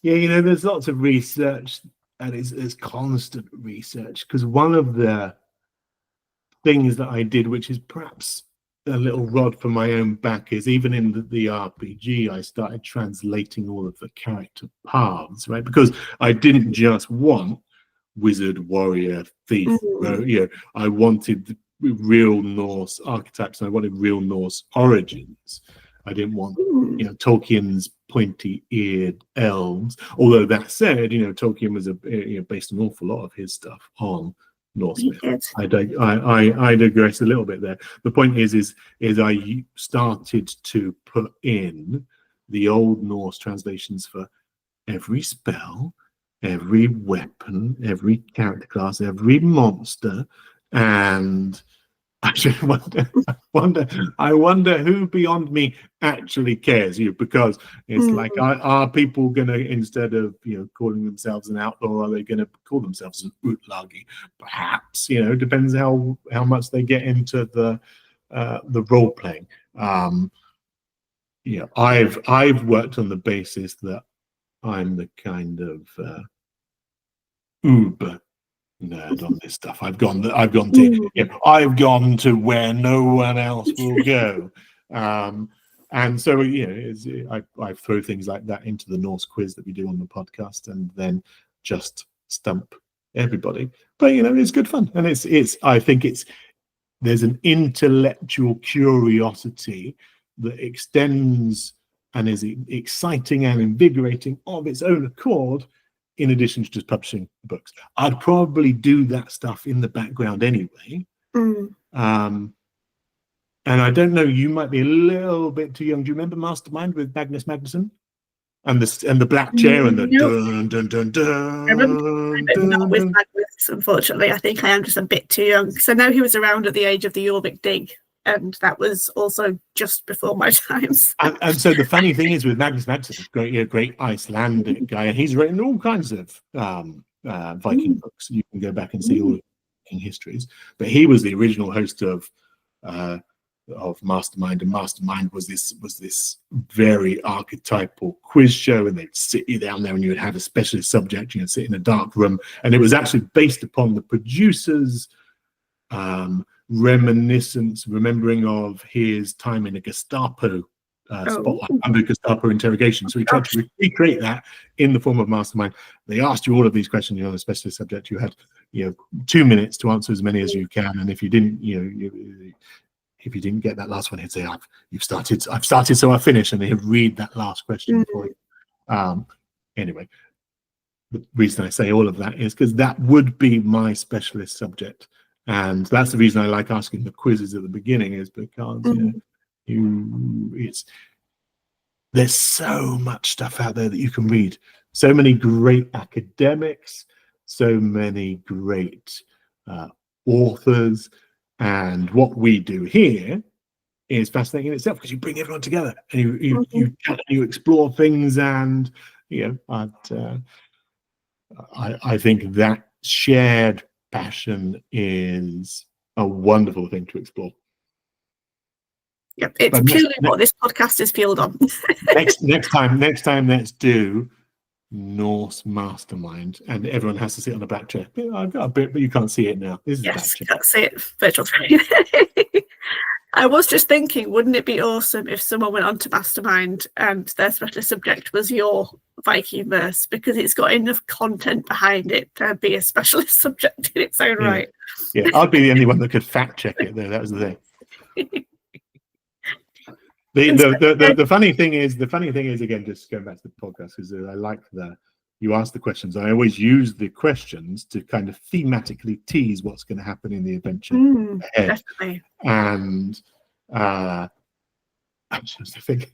[SPEAKER 2] Yeah, there's lots of research, and it's constant research, because one of the things that I did, which is perhaps a little rod for my own back, is even in the RPG, I started translating all of the character paths, right? Because I didn't just want wizard, warrior, thief. I wanted real Norse archetypes, and I wanted real Norse origins. I didn't want Tolkien's pointy-eared elves. Although that said, Tolkien was based an awful lot of his stuff on Norse myth. I digress a little bit there. The point is I started to put in the Old Norse translations for every spell, every weapon, every character class, every monster, and I wonder who beyond me actually cares. Because it's like, are people going to, instead of calling themselves an outlaw, are they going to call themselves an utlagi? Perhaps, depends how much they get into the role playing. I've worked on the basis that I'm the kind of uber nerd on this stuff. I've gone to where no one else will go, and so I throw things like that into the Norse quiz that we do on the podcast, and then just stump everybody. But it's good fun, and I think there's an intellectual curiosity that extends and is exciting and invigorating of its own accord, in addition to just publishing books. I'd probably do that stuff in the background anyway. And I don't know, you might be a little bit too young. Do you remember Mastermind with Magnus Magnusson? And the black chair and the dun dun dun dun.
[SPEAKER 3] Not with Magnus, unfortunately. I think I am just a bit too young, because I know he was around at the age of the Jorvik Dig, and that was also just before my times.
[SPEAKER 2] And so the funny thing is with Magnus Magnusson, great Icelandic guy, and he's written all kinds of Viking books. You can go back and see all the Viking histories. But he was the original host of Mastermind, and Mastermind was this very archetypal quiz show, and they'd sit you down there and you would have a specialist subject, sit in a dark room, and it was actually based upon the producer's remembering of his time in a Gestapo spotlight under Gestapo interrogation. So we tried to recreate that in the form of Mastermind. They asked you all of these questions. You're on a specialist subject. You had 2 minutes to answer as many as you can, and if you didn't, if you didn't get that last one, he'd say, I've started, so I finish, and he'd read that last question for you. Anyway, the reason I say all of that is because that would be my specialist subject, and that's the reason I like asking the quizzes at the beginning, is because there's so much stuff out there that you can read. So many great academics, so many great authors, and what we do here is fascinating in itself because you bring everyone together and you explore things, and I think that shared passion is a wonderful thing to explore.
[SPEAKER 3] Yep, it's purely what this podcast is fueled on.
[SPEAKER 2] next time, let's do Norse Mastermind, and everyone has to sit on a black chair. I've got a bit, but you can't see it now. This is
[SPEAKER 3] yes, can't see it. Virtual screen. I was just thinking, wouldn't it be awesome if someone went on to Mastermind and their specialist subject was your Viking-Verse, because it's got enough content behind it to be a specialist subject in its own right.
[SPEAKER 2] Yeah, I'd be the only one that could fact check it, though. That was the thing. The funny thing is, again, just going back to the podcast, is that I like that you ask the questions. I always use the questions to kind of thematically tease what's going to happen in the adventure ahead. Definitely. And I'm just thinking,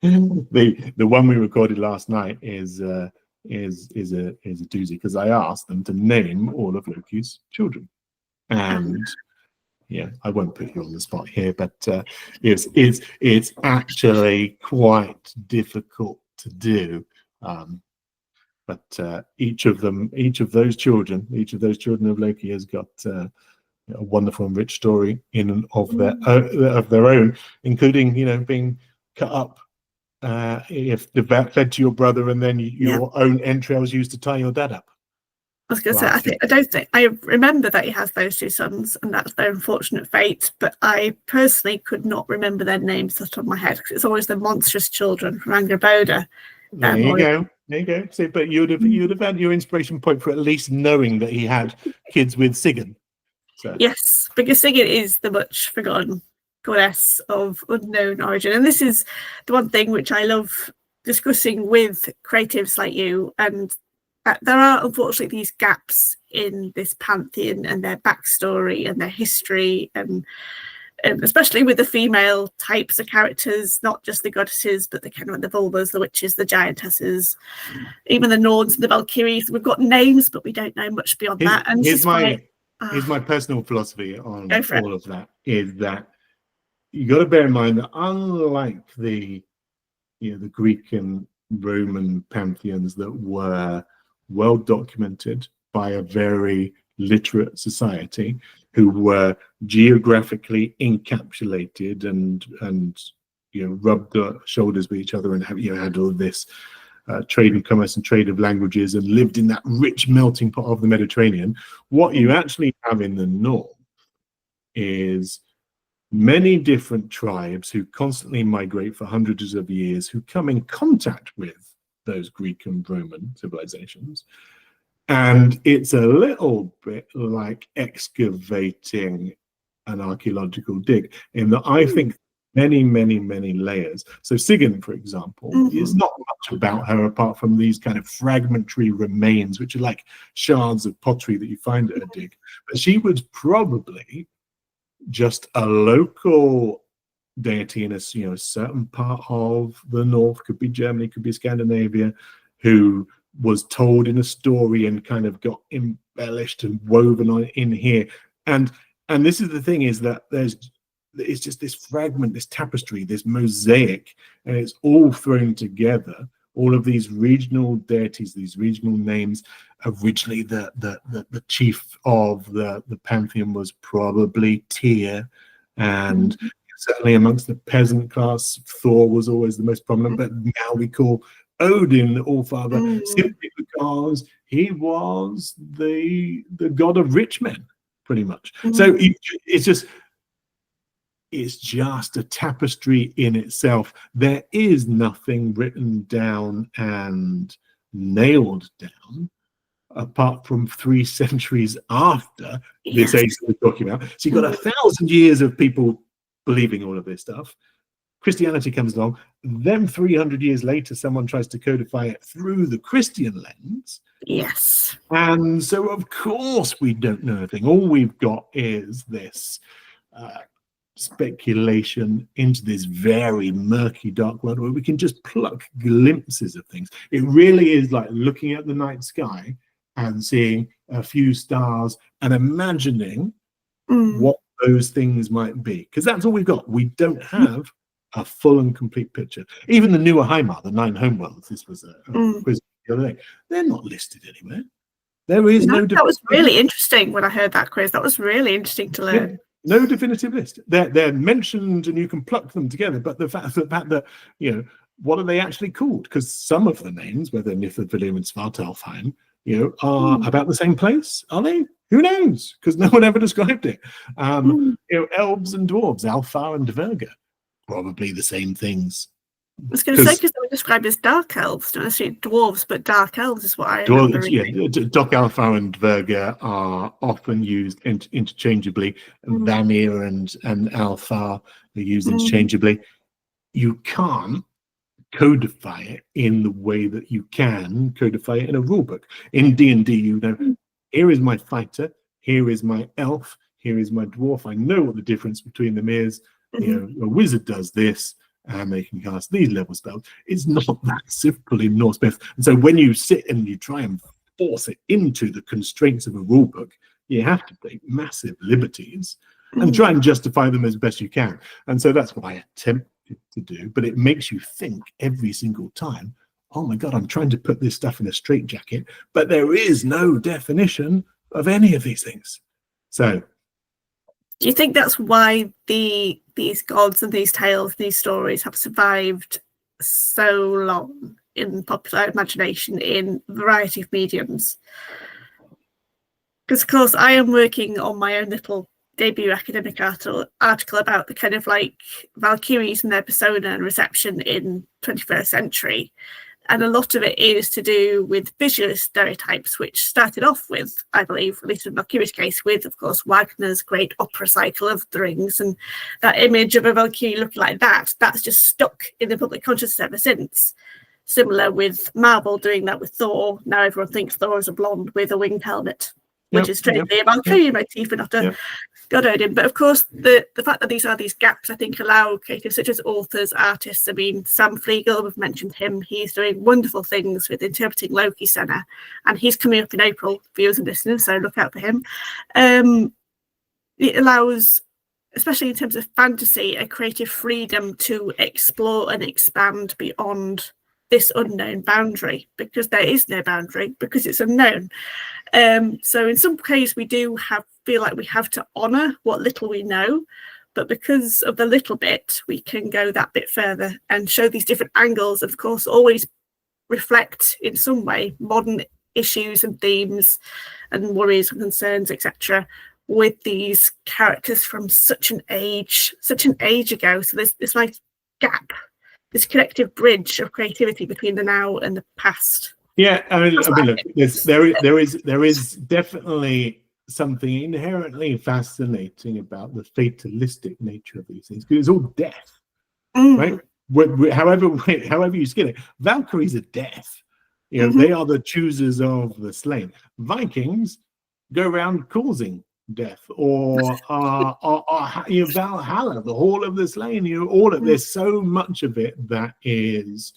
[SPEAKER 2] the one we recorded last night is a doozy, because I asked them to name all of Loki's children, and yeah, I won't put you on the spot here, but it's actually quite difficult to do. But each of those children of Loki has got a wonderful and rich story in and of their own, including being cut up. If the bat fed to your brother, and then your own entrails used to tie your dad up.
[SPEAKER 3] I was going to say, I remember that he has those two sons, and that's their unfortunate fate. But I personally could not remember their names off the top of my head, because it's always the monstrous children from Angerboda.
[SPEAKER 2] There you go. See, but you'd have had your inspiration point for at least knowing that he had kids with Sigyn. So.
[SPEAKER 3] Yes, because Sigyn is the much forgotten goddess of unknown origin, and this is the one thing which I love discussing with creatives like you. And there are unfortunately these gaps in this pantheon and their backstory and their history, and especially with the female types of characters, not just the goddesses, but the kind of the vulvas, the witches, the giantesses, even the Norns and the Valkyries. We've got names, but we don't know much beyond that. And here's
[SPEAKER 2] my personal philosophy on all of that, is that you got to bear in mind that unlike the Greek and Roman pantheons that were well documented by a very literate society, who were geographically encapsulated and rubbed shoulders with each other, and had all this trade and commerce and trade of languages, and lived in that rich melting pot of the Mediterranean. What you actually have in the north is many different tribes who constantly migrate for hundreds of years, who come in contact with those Greek and Roman civilizations. And it's a little bit like excavating an archaeological dig, in that I think many layers. So Sigyn, for example, is not much about her apart from these kind of fragmentary remains, which are like shards of pottery that you find at a dig. But she was probably just a local deity in a certain part of the north, could be Germany, could be Scandinavia, who was told in a story and kind of got embellished and woven on in here. And this is the thing, is that it's just this fragment, this tapestry, this mosaic, and it's all thrown together. All of these regional deities, these regional names. Originally, the chief of the pantheon was probably Tyr, and certainly amongst the peasant class, Thor was always the most prominent. But now we call Odin the All-Father, simply because he was the god of rich men, pretty much. So it's just, it's just a tapestry in itself. There is nothing written down and nailed down apart from 3 centuries after this age that we're talking about. So you've got 1,000 years of people believing all of this stuff. Christianity comes along. Then 300 years later, someone tries to codify it through the Christian lens.
[SPEAKER 3] Yes.
[SPEAKER 2] And so, of course, we don't know anything. All we've got is this speculation into this very murky, dark world where we can just pluck glimpses of things. It really is like looking at the night sky and seeing a few stars and imagining what those things might be, because that's all we've got. We don't have a full and complete picture. Even the newer Heimar, the 9 homeworlds, this was a quiz the other day, they're not listed anywhere. There is no
[SPEAKER 3] that was really interesting when I heard that quiz. That was really interesting to learn.
[SPEAKER 2] Yeah, no definitive list. They're mentioned and you can pluck them together, but the fact that what are they actually called? Because some of the names, whether Niflheim and Svartalfheim, are about the same place. Are they? Who knows? Because no one ever described it. Elves and dwarves, Alfar and Dverga, probably the same things.
[SPEAKER 3] I was going to say, because they were described as dark elves, don't necessarily dwarves, but dark elves is what I remember.
[SPEAKER 2] Doc Alfar and Dverga are often used interchangeably. Vanir and Alfar are used interchangeably. You can't codify it in the way that you can codify it in a rulebook. In D&D, here is my fighter, here is my elf, here is my dwarf. I know what the difference between them is. A wizard does this, and they can cast these level spells. It's not that simple in Norse myth. And so when you sit and you try and force it into the constraints of a rulebook, you have to take massive liberties and try and justify them as best you can. And so that's what I attempted to do, but it makes you think every single time, oh my God, I'm trying to put this stuff in a straitjacket, but there is no definition of any of these things. So
[SPEAKER 3] do you think that's why these gods and these tales, these stories have survived so long in popular imagination in a variety of mediums? Because, of course, I am working on my own little debut academic article about the kind of like Valkyries and their persona and reception in 21st century. And a lot of it is to do with visual stereotypes, which started off with, I believe, at least in Valkyrie's case, with, of course, Wagner's great opera cycle of the Rings, and that image of a Valkyrie looking like that's just stuck in the public consciousness ever since. Similar with Marvel doing that with Thor. Now everyone thinks Thor is a blonde with a winged helmet, which is strangely a Valkyrie motif and not a God Odin. But of course, the fact that these gaps, I think, allow creatives such as authors, artists. I mean, Sam Flegel, we've mentioned him. He's doing wonderful things with interpreting Loki Senna, and he's coming up in April, viewers and listeners, so look out for him. It allows, especially in terms of fantasy, a creative freedom to explore and expand beyond this unknown boundary, because there is no boundary, because it's unknown. So in some cases we do feel like we have to honour what little we know, but because of the little bit, we can go that bit further and show these different angles, of course, always reflect in some way modern issues and themes and worries and concerns, etc., with these characters from such an age ago. So there's this like gap, this collective bridge of creativity between the now and the past.
[SPEAKER 2] Yeah, I mean look, there is definitely something inherently fascinating about the fatalistic nature of these things, because it's all death, right? However you skin it, Valkyries are death. They are the choosers of the slain. Vikings go around causing death, or Valhalla, the Hall of the Slain. There's so much of it that is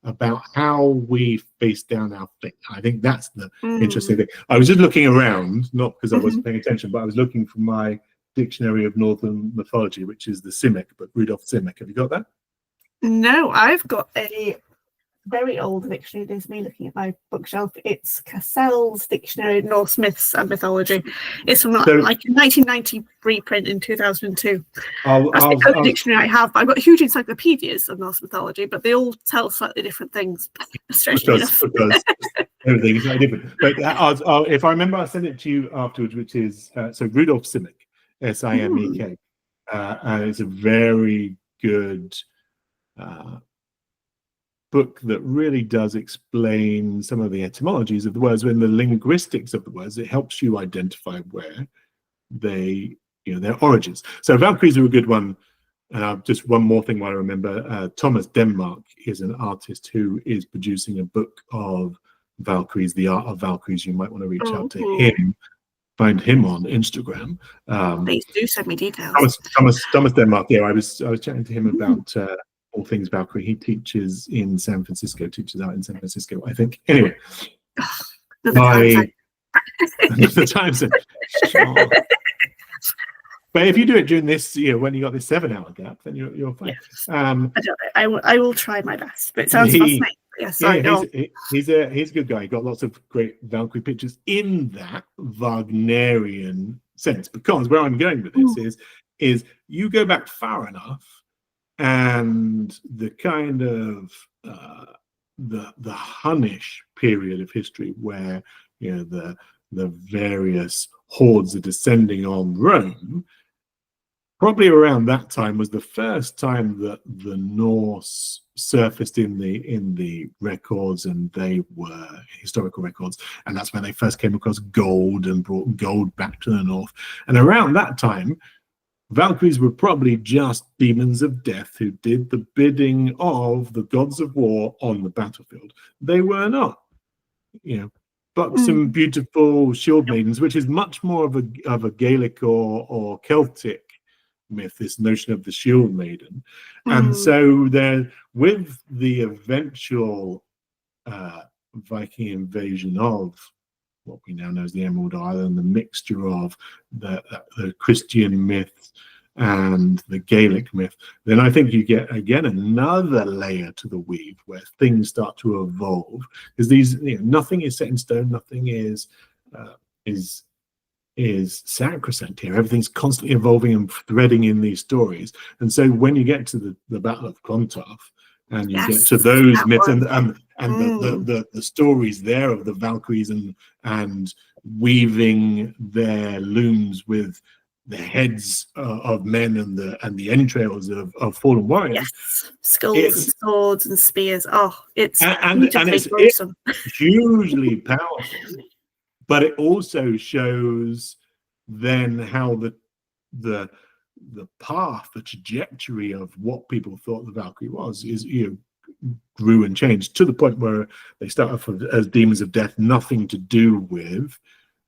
[SPEAKER 2] about how we face down our fate. I think that's the interesting thing. I was just looking around, not because I wasn't paying attention, but I was looking for my Dictionary of Northern Mythology, which is the Simic, but Rudolf Simic. Have you got that?
[SPEAKER 3] No, I've got a very old dictionary. There's me looking at my bookshelf. It's Cassell's Dictionary of Norse Myths and Mythology. It's from like a 1990 reprint in 2002. That's the only dictionary I have. But I've got huge encyclopedias of Norse mythology, but they all tell slightly different things. Strangely enough.
[SPEAKER 2] Everything is slightly different. But if I remember, I'll send it to you afterwards, which is so Rudolf Simic, Simek. and it's a very good book that really does explain some of the etymologies of the words and the linguistics of the words. It helps you identify where they, their origins. So Valkyries are a good one. Just one more thing while I remember, Thomas Denmark is an artist who is producing a book of Valkyries, the art of Valkyries. You might want to reach out to him, find him on Instagram.
[SPEAKER 3] Please do send me details.
[SPEAKER 2] Thomas Denmark. Yeah, I was chatting to him about all things Valkyrie. He teaches in San Francisco, teaches out in San Francisco, I think. Anyway, the time zone. Sure. But if you do it during this, when you got this 7-hour gap, then you're fine.
[SPEAKER 3] Yes. I will try my best. But it sounds fascinating.
[SPEAKER 2] He's a good guy. He got lots of great Valkyrie pictures in that Wagnerian sense. Because where I'm going with this is you go back far enough, and the kind of the Hunnish period of history where the various hordes are descending on Rome. Probably around that time was the first time that the Norse surfaced in the records, and they were historical records, and that's when they first came across gold and brought gold back to the north. And around that time, Valkyries were probably just demons of death who did the bidding of the gods of war on the battlefield. They were not, buxom, beautiful shield maidens, which is much more of a Gaelic or Celtic myth, this notion of the shield maiden. And so there, with the eventual Viking invasion of what we now know as the Emerald Island, the mixture of the Christian myth and the Gaelic myth, then I think you get again another layer to the weave where things start to evolve, because these, nothing is set in stone, nothing is sacrosanct here. Everything's constantly evolving and threading in these stories. And so when you get to the Battle of Clontarf, and you get to those myths and the stories there of the Valkyries and weaving their looms with the heads of men and the entrails of fallen warriors.
[SPEAKER 3] Yes, skulls and swords and spears. Oh, it's
[SPEAKER 2] awesome. It's hugely powerful. But it also shows then how the path, the trajectory of what people thought the Valkyrie was grew and changed to the point where they start off as demons of death, nothing to do with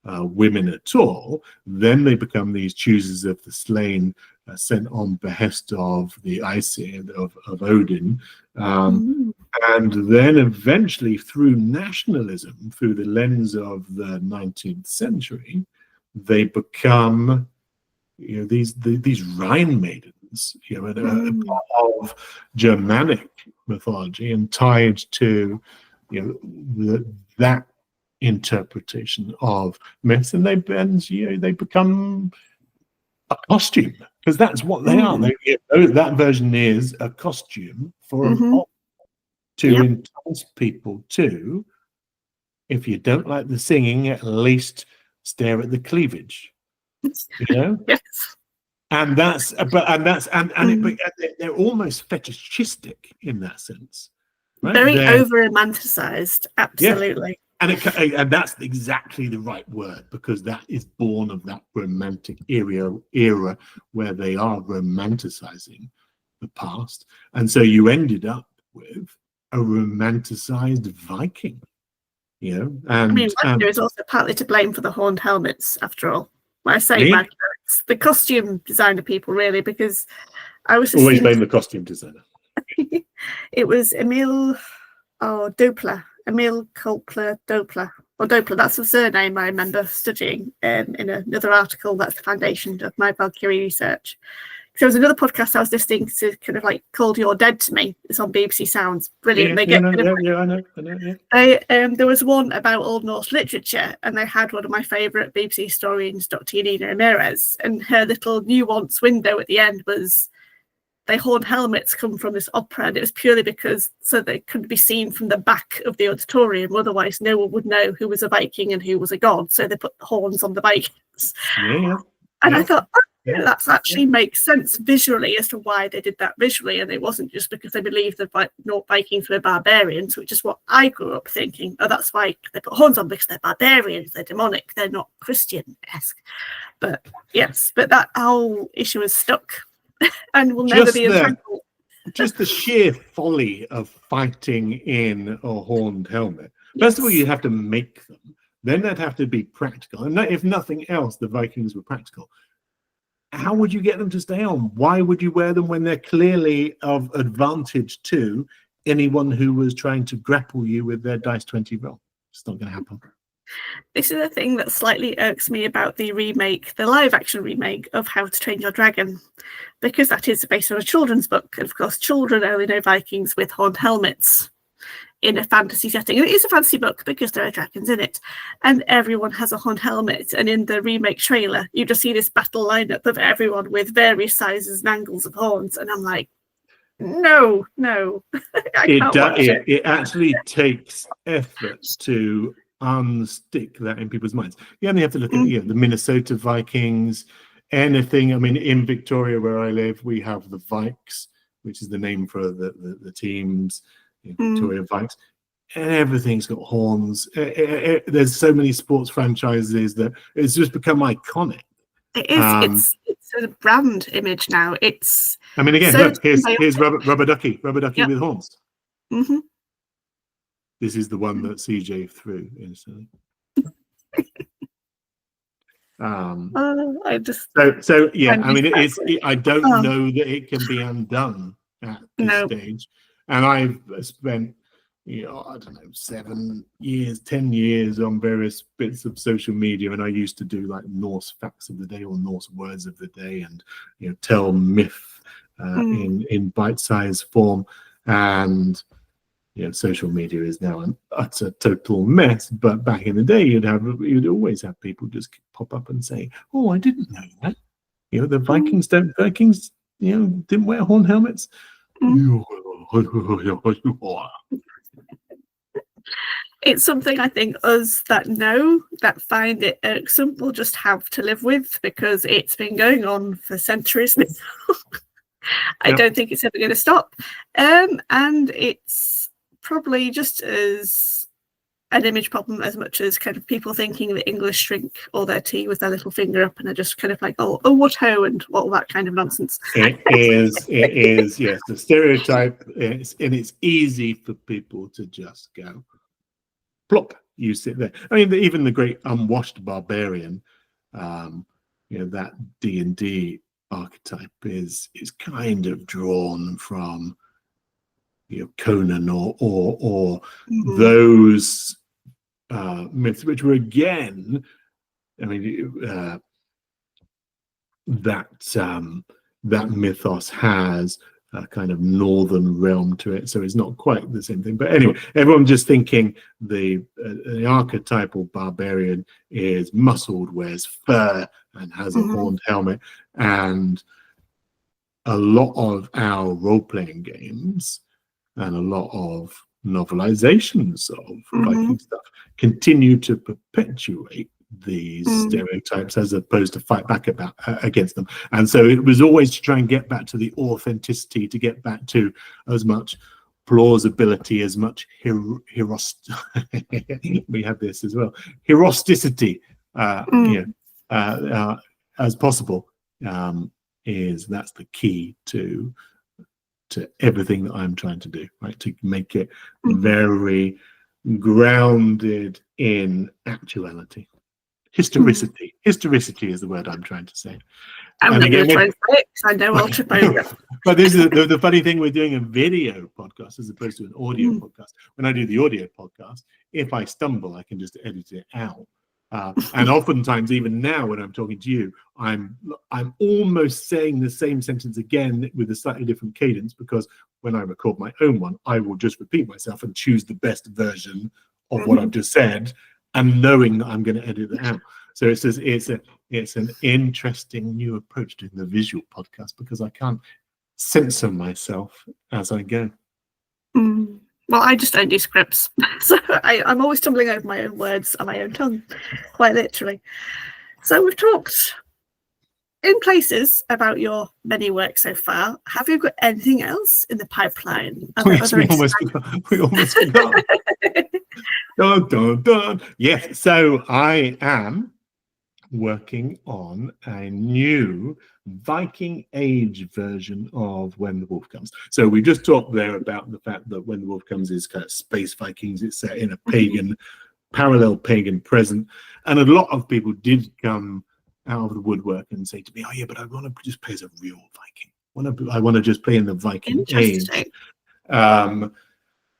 [SPEAKER 2] women at all. Then they become these choosers of the slain, sent on behest of the Aesir, of Odin. And then eventually, through nationalism, through the lens of the 19th century, they become these Rhine maidens, of Germanic mythology, and tied to that interpretation of myths, and they become a costume, because that's what they are. That version is a costume for an opera to entice people to, if you don't like the singing, at least stare at the cleavage. Yes. And they're almost fetishistic in that sense, right?
[SPEAKER 3] Very over romanticized, absolutely.
[SPEAKER 2] Yeah. And that's exactly the right word, because that is born of that romantic era where they are romanticizing the past, and so you ended up with a romanticized Viking. And
[SPEAKER 3] Wagner is also partly to blame for the horned helmets, after all. When I say Wagner, it's the costume designer people, really, because I was
[SPEAKER 2] always blame the costume designer.
[SPEAKER 3] It was Emil Doppler, or Doppler. That's the surname I remember studying in another article. That's the foundation of my Valkyrie research. There was another podcast I was listening to, kind of like called "You're Dead to Me." It's on BBC Sounds. Brilliant. I know. There was one about Old Norse literature, and they had one of my favourite BBC historians, Dr. Yanina Ramirez, and her little nuance window at the end was they horned helmets come from this opera, and it was purely because so they couldn't be seen from the back of the auditorium. Otherwise, no one would know who was a Viking and who was a god. So they put the horns on the Vikings.
[SPEAKER 2] Yeah.
[SPEAKER 3] And I thought, that's actually makes sense visually as to why they did that visually, and it wasn't just because they believed that North Vikings were barbarians, which is what I grew up thinking. Oh, that's why they put horns on, because they're barbarians, they're demonic, they're not Christian-esque. But yes, but that whole issue is stuck and will never be untangled.
[SPEAKER 2] Just the sheer folly of fighting in a horned helmet. First of all, you have to make them. Then they'd have to be practical. And if nothing else, the Vikings were practical. How would you get them to stay on? Why would you wear them when they're clearly of advantage to anyone who was trying to grapple you with their dice 20 roll? It's not going to happen.
[SPEAKER 3] This is the thing that slightly irks me about the remake, the live-action remake of How to Train Your Dragon, because that is based on a children's book. And of course, children only know Vikings with horned helmets in a fantasy setting. And it is a fantasy book because there are dragons in it, and everyone has a horned helmet. And in the remake trailer, you just see this battle lineup of everyone with various sizes and angles of horns, and I'm like, no,
[SPEAKER 2] It actually takes effort to unstick that in people's minds. You only have to look at the Minnesota Vikings, anything. I mean, in Victoria, where I live, we have the Vikes, which is the name for the teams. Victoria Vikes, and everything's got horns. There's so many sports franchises that it's just become iconic.
[SPEAKER 3] It is. It's a brand image now. It's.
[SPEAKER 2] I mean, again, look, here's rubber ducky with horns.
[SPEAKER 3] Mm-hmm.
[SPEAKER 2] This is the one that CJ threw instantly.
[SPEAKER 3] I just.
[SPEAKER 2] So yeah. I mean, I don't know that it can be undone at this stage. And I've spent, I don't know, 7 years, 10 years on various bits of social media, and I used to do like Norse facts of the day or Norse words of the day, and tell myth in bite-sized form. And social media is now an utter total mess. But back in the day, you'd always have people just pop up and say, "Oh, I didn't know that. The Vikings didn't wear horn helmets."
[SPEAKER 3] It's something I think us that find it irksome will just have to live with, because it's been going on for centuries now. I don't think it's ever going to stop. And it's probably just as an image problem as much as kind of people thinking that English drink all their tea with their little finger up and are just kind of like, oh what ho, and all that kind of nonsense.
[SPEAKER 2] It is, yes. The stereotype is, and it's easy for people to just go, plop, you sit there. I mean, even the great unwashed barbarian, that D&D archetype is kind of drawn from Conan or those myths, which were again, I mean, that mythos has a kind of northern realm to it, so it's not quite the same thing. But anyway, everyone just thinking the archetypal barbarian is muscled, wears fur, and has a horned helmet. And a lot of our role-playing games and a lot of novelizations of Viking stuff continue to perpetuate these stereotypes as opposed to fight back against them. And so it was always to try and get back to the authenticity, to get back to as much plausibility, as much we have this as well, heroisticity as possible. That's the key to everything that I'm trying to do, right? To make it very grounded in actuality. Historicity. Historicity is the word I'm trying to say.
[SPEAKER 3] I'm not going to try and say it because I know I'll trip over.
[SPEAKER 2] But this is the funny thing, we're doing a video podcast as opposed to an audio podcast. When I do the audio podcast, if I stumble, I can just edit it out. And oftentimes, even now, when I'm talking to you, I'm almost saying the same sentence again with a slightly different cadence, because when I record my own one, I will just repeat myself and choose the best version of what I've just said, and knowing that I'm going to edit it out. So it's an interesting new approach to the visual podcast, because I can't censor myself as I go.
[SPEAKER 3] Well, I just don't do scripts, so I'm always stumbling over my own words on my own tongue, quite literally. So we've talked in places about your many works so far, have you got anything else in the pipeline?
[SPEAKER 2] Yes, we almost forgot. Dun, dun, dun. Yes, so I am working on a new Viking Age version of When the Wolf Comes. So we just talked there about the fact that When the Wolf Comes is kind of space Vikings. It's set in a pagan, parallel pagan present. And a lot of people did come out of the woodwork and say to me, oh yeah, but I want to just play as a real Viking. I want to just play in the Viking Age.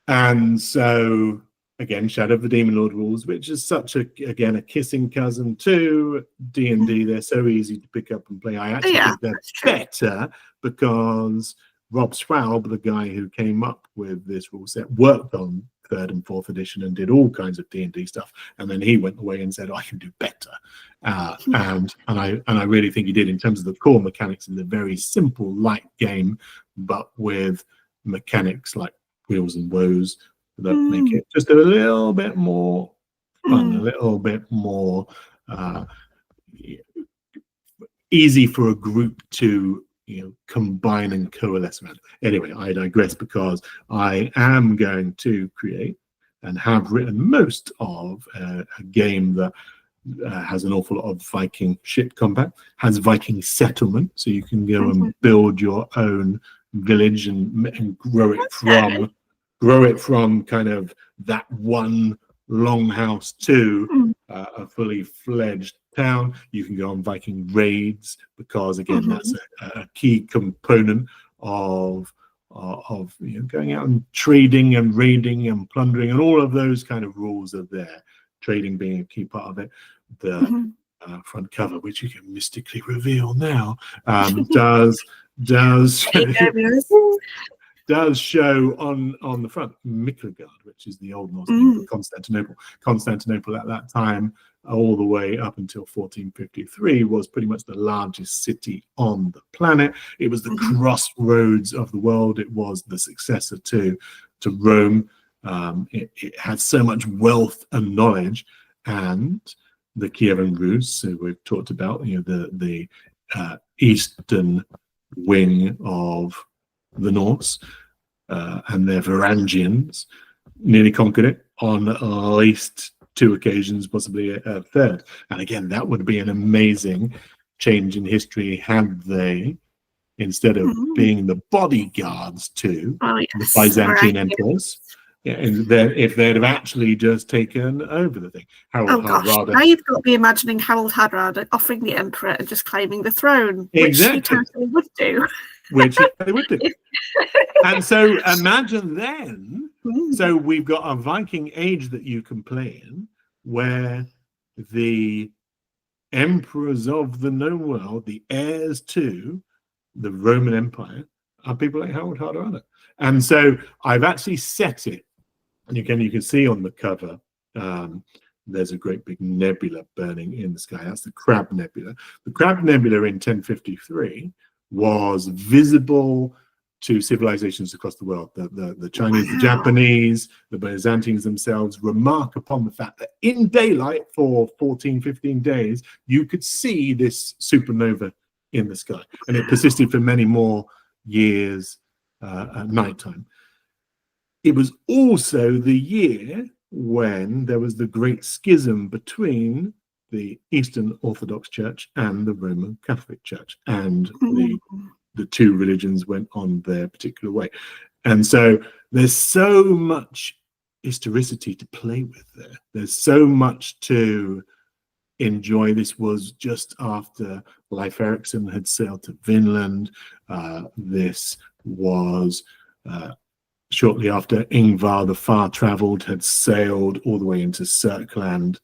[SPEAKER 2] And so again, Shadow of the Demon Lord rules, which is such a kissing cousin to D&D. They're so easy to pick up and play. I actually think they're better because Rob Schwalb, the guy who came up with this rule set, worked on 3rd and 4th edition and did all kinds of D&D stuff, and then he went away and said, I can do better. And I really think he did, in terms of the core mechanics in the very simple light game, but with mechanics like wheels and woes that make it just a little bit more fun, a little bit more easy for a group to combine and coalesce around. Anyway, I digress, because I am going to create and have written most of a game that has an awful lot of Viking ship combat, has Viking settlement, so you can go and build your own village and grow it from kind of that one longhouse to a fully fledged town. You can go on Viking raids, because again that's a key component of going out and trading and raiding and plundering, and all of those kind of rules are there, trading being a key part of it. The front cover, which you can mystically reveal now, does show on the front Miklagard, which is the Old Norse name for Constantinople at that time, all the way up until 1453, was pretty much the largest city on the planet. It was the crossroads of the world. It was the successor to Rome. It had so much wealth and knowledge, and the Kievan Rus, who we've talked about, the eastern wing of the Norse, and their Varangians nearly conquered it on at least 2 occasions, possibly a third. And again, that would be an amazing change in history had they, instead of being the bodyguards to the Byzantine emperors, and then if they'd have actually just taken over the thing. Harold Hardrada.
[SPEAKER 3] Now you've got me imagining Harold Hardrada offering the emperor and just claiming the throne,
[SPEAKER 2] exactly.
[SPEAKER 3] which he totally would do.
[SPEAKER 2] Which they would do. And so imagine then, so we've got a Viking Age that you can play in, where the emperors of the known world, the heirs to the Roman Empire, are people like Harold Hardrada. And so I've actually set it, and you can see on the cover, there's a great big nebula burning in the sky. That's the Crab Nebula. The Crab Nebula in 1053 was visible to civilizations across the world. The Chinese, the Japanese, the Byzantines themselves remark upon the fact that in daylight for 14, 15 days, you could see this supernova in the sky. And it persisted for many more years at nighttime. It was also the year when there was the great schism between the Eastern Orthodox Church and the Roman Catholic Church, and the 2 religions went on their particular way. And so there's so much historicity to play with there. There's so much to enjoy. This was just after Leif Erikson had sailed to Vinland. This was shortly after Ingvar the Far-Travelled had sailed all the way into Sirkland,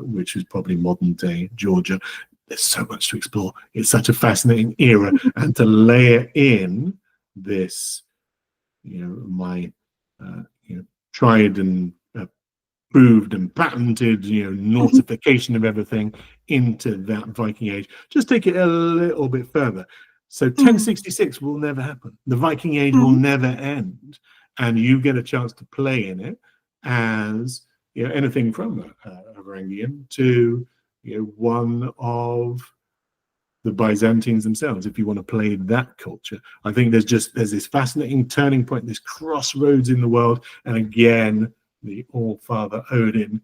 [SPEAKER 2] which is probably modern-day Georgia. There's so much to explore. It's such a fascinating era, and to layer in this, my tried and proved and patented, Norsification of everything into that Viking Age, just take it a little bit further. So 1066 will never happen. The Viking Age will never end, and you get a chance to play in it as anything from a Varangian to one of the Byzantines themselves, if you want to play that culture. I think there's this fascinating turning point, this crossroads in the world, and again, the All-Father Odin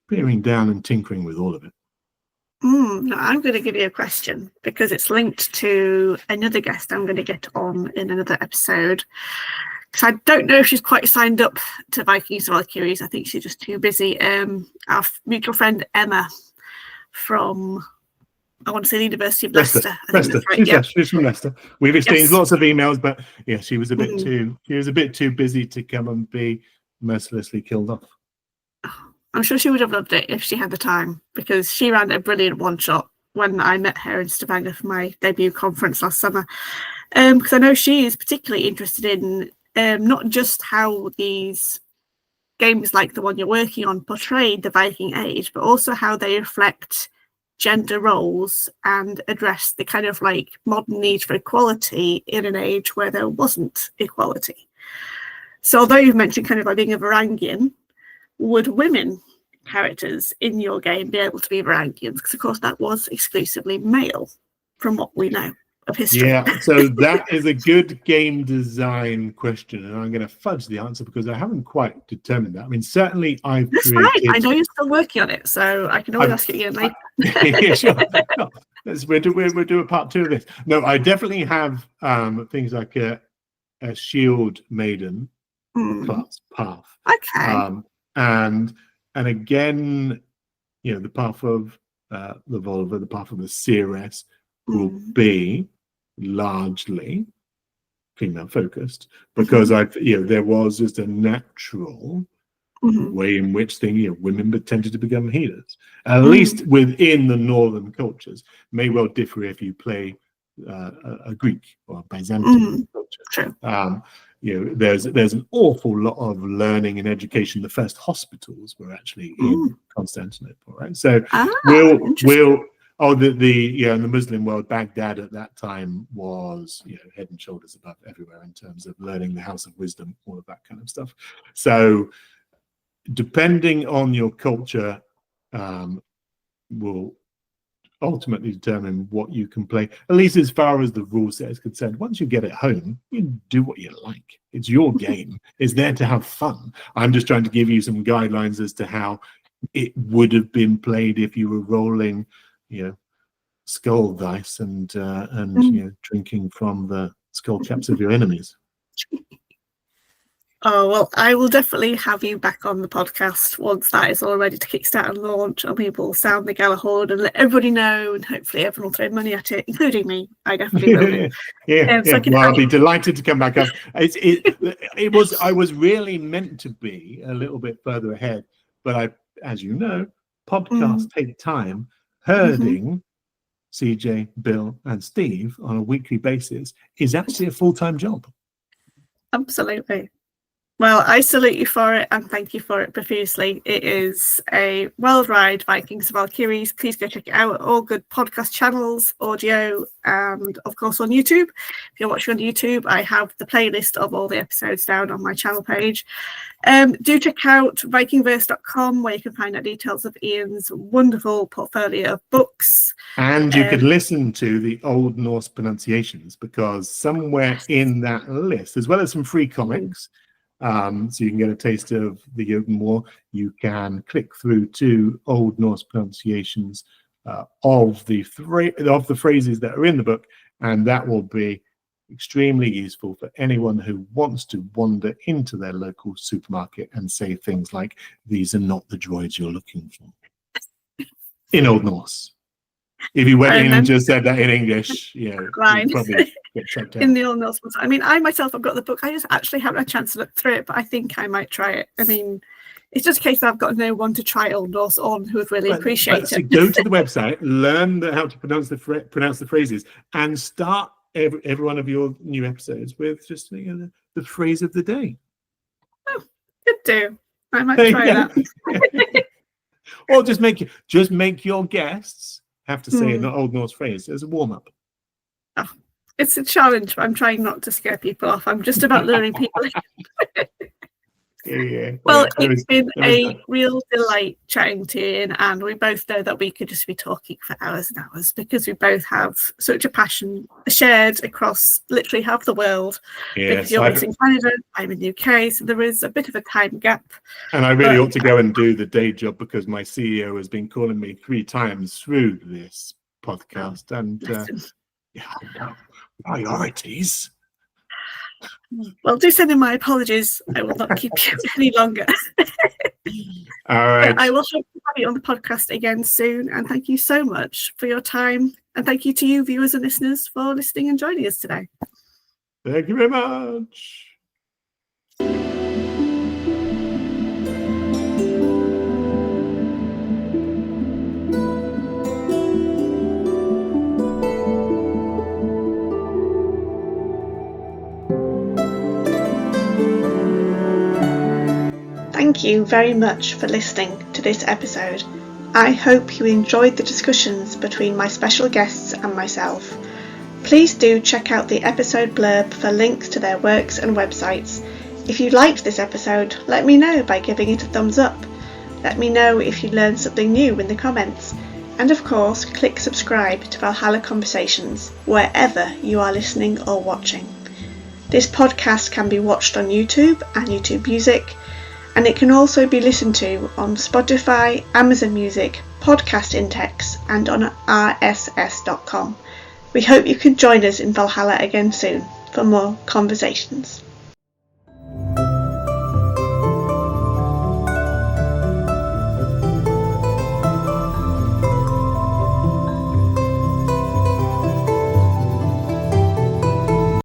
[SPEAKER 2] peering down and tinkering with all of it.
[SPEAKER 3] No, I'm going to give you a question because it's linked to another guest I'm going to get on in another episode. Because I don't know if she's quite signed up to Vikings and Valkyries. I think she's just too busy. Our mutual friend Emma from, I want to say, the University of Leicester.
[SPEAKER 2] Leicester. Right, she's from Leicester. We've exchanged lots of emails, but yeah, she was a bit too busy to come and be mercilessly killed off.
[SPEAKER 3] I'm sure she would have loved it if she had the time, because she ran a brilliant one-shot when I met her in Stavanger for my debut conference last summer. Because I know she is particularly interested in not just how these games like the one you're working on portrayed the Viking Age, but also how they reflect gender roles and address the kind of like modern need for equality in an age where there wasn't equality. So although you've mentioned kind of like being a Varangian, would women characters in your game be able to be Varangians? Because of course that was exclusively male from what we know of history.
[SPEAKER 2] Yeah, so that is a good game design question, and I'm going to fudge the answer because I haven't quite determined that. I mean, certainly I've created...
[SPEAKER 3] Fine. I know you're still working on it, so I can always ask it again later.
[SPEAKER 2] Yeah, sure. No, we'll do a part 2 of this. No, I definitely have things like a shield maiden class path.
[SPEAKER 3] Okay.
[SPEAKER 2] And again, you know, the path of the Volva, the path of the Ceres will be largely female focused because there was just a natural way in which women tended to become healers, at least within the northern cultures. May well differ if you play a Greek or a Byzantine culture. There's an awful lot of learning and education. The first hospitals were actually in Constantinople, right? So in the Muslim world, Baghdad at that time was head and shoulders above everywhere in terms of learning, the House of Wisdom, all of that kind of stuff. So depending on your culture, will ultimately determine what you can play, at least as far as the rule set is concerned. Once you get it home, you do what you like. It's your game. It's there to have fun. I'm just trying to give you some guidelines as to how it would have been played if you were rolling skull dice and drinking from the skull caps of your enemies.
[SPEAKER 3] Oh, well, I will definitely have you back on the podcast once that is all ready to kickstart and launch, and we will sound the Galahorn and let everybody know, and hopefully everyone will throw money at it, including me. I definitely will.
[SPEAKER 2] I'll be delighted to come back up. I was really meant to be a little bit further ahead, but as you know, podcasts take time. Herding CJ, Bill, and Steve on a weekly basis is actually a full-time job.
[SPEAKER 3] Absolutely. Well, I salute you for it and thank you for it profusely. It is a wild ride, Vikings and Valkyries. Please go check it out. All good podcast channels, audio, and of course on YouTube. If you're watching on YouTube, I have the playlist of all the episodes down on my channel page. Do check out Vikingverse.com where you can find out details of Ian's wonderful portfolio of books.
[SPEAKER 2] And you can listen to the Old Norse pronunciations, because somewhere in that list, as well as some free comics, so you can get a taste of the Jotunn War, you can click through to Old Norse pronunciations of the phrases that are in the book, and that will be extremely useful for anyone who wants to wander into their local supermarket and say things like, "These are not the droids you're looking for," in Old Norse. If you went in and just said that in English, you'd probably get checked out.
[SPEAKER 3] In the Old Norse ones. I mean, I myself have got the book. I just actually haven't had a chance to look through it, but I think I might try it. I mean, it's just a case that I've got no one to try Old Norse on who would really appreciate it.
[SPEAKER 2] So go to the website, learn how to pronounce the phrases, and start every one of your new episodes with just the phrase of the day.
[SPEAKER 3] Oh, good do. I might try that.
[SPEAKER 2] Or just make your guests have to say an Old Norse phrase as a warm-up.
[SPEAKER 3] Oh, it's a challenge, but I'm trying not to scare people off. I'm just about luring people in. Well, it's been a real delight chatting to you, and we both know that we could just be talking for hours and hours because we both have such a passion shared across literally half the world. Because you're based in Canada, I'm in the UK, so there is a bit of a time gap.
[SPEAKER 2] And I really ought to go and do the day job because my CEO has been calling me 3 times through this podcast, and priorities.
[SPEAKER 3] Well, do send in my apologies. I will not keep you any longer.
[SPEAKER 2] All right.
[SPEAKER 3] I will hope to have you on the podcast again soon. And thank you so much for your time. And thank you to you, viewers and listeners, for listening and joining us today.
[SPEAKER 2] Thank you very much.
[SPEAKER 1] Thank you very much for listening to this episode. I hope you enjoyed the discussions between my special guests and myself. Please do check out the episode blurb for links to their works and websites. If you liked this episode, let me know by giving it a thumbs up. Let me know if you learned something new in the comments. And of course, click subscribe to Valhalla Conversations wherever you are listening or watching. This podcast can be watched on YouTube and YouTube Music, and it can also be listened to on Spotify, Amazon Music, Podcast Index, and on rss.com. We hope you can join us in Valhalla again soon for more conversations.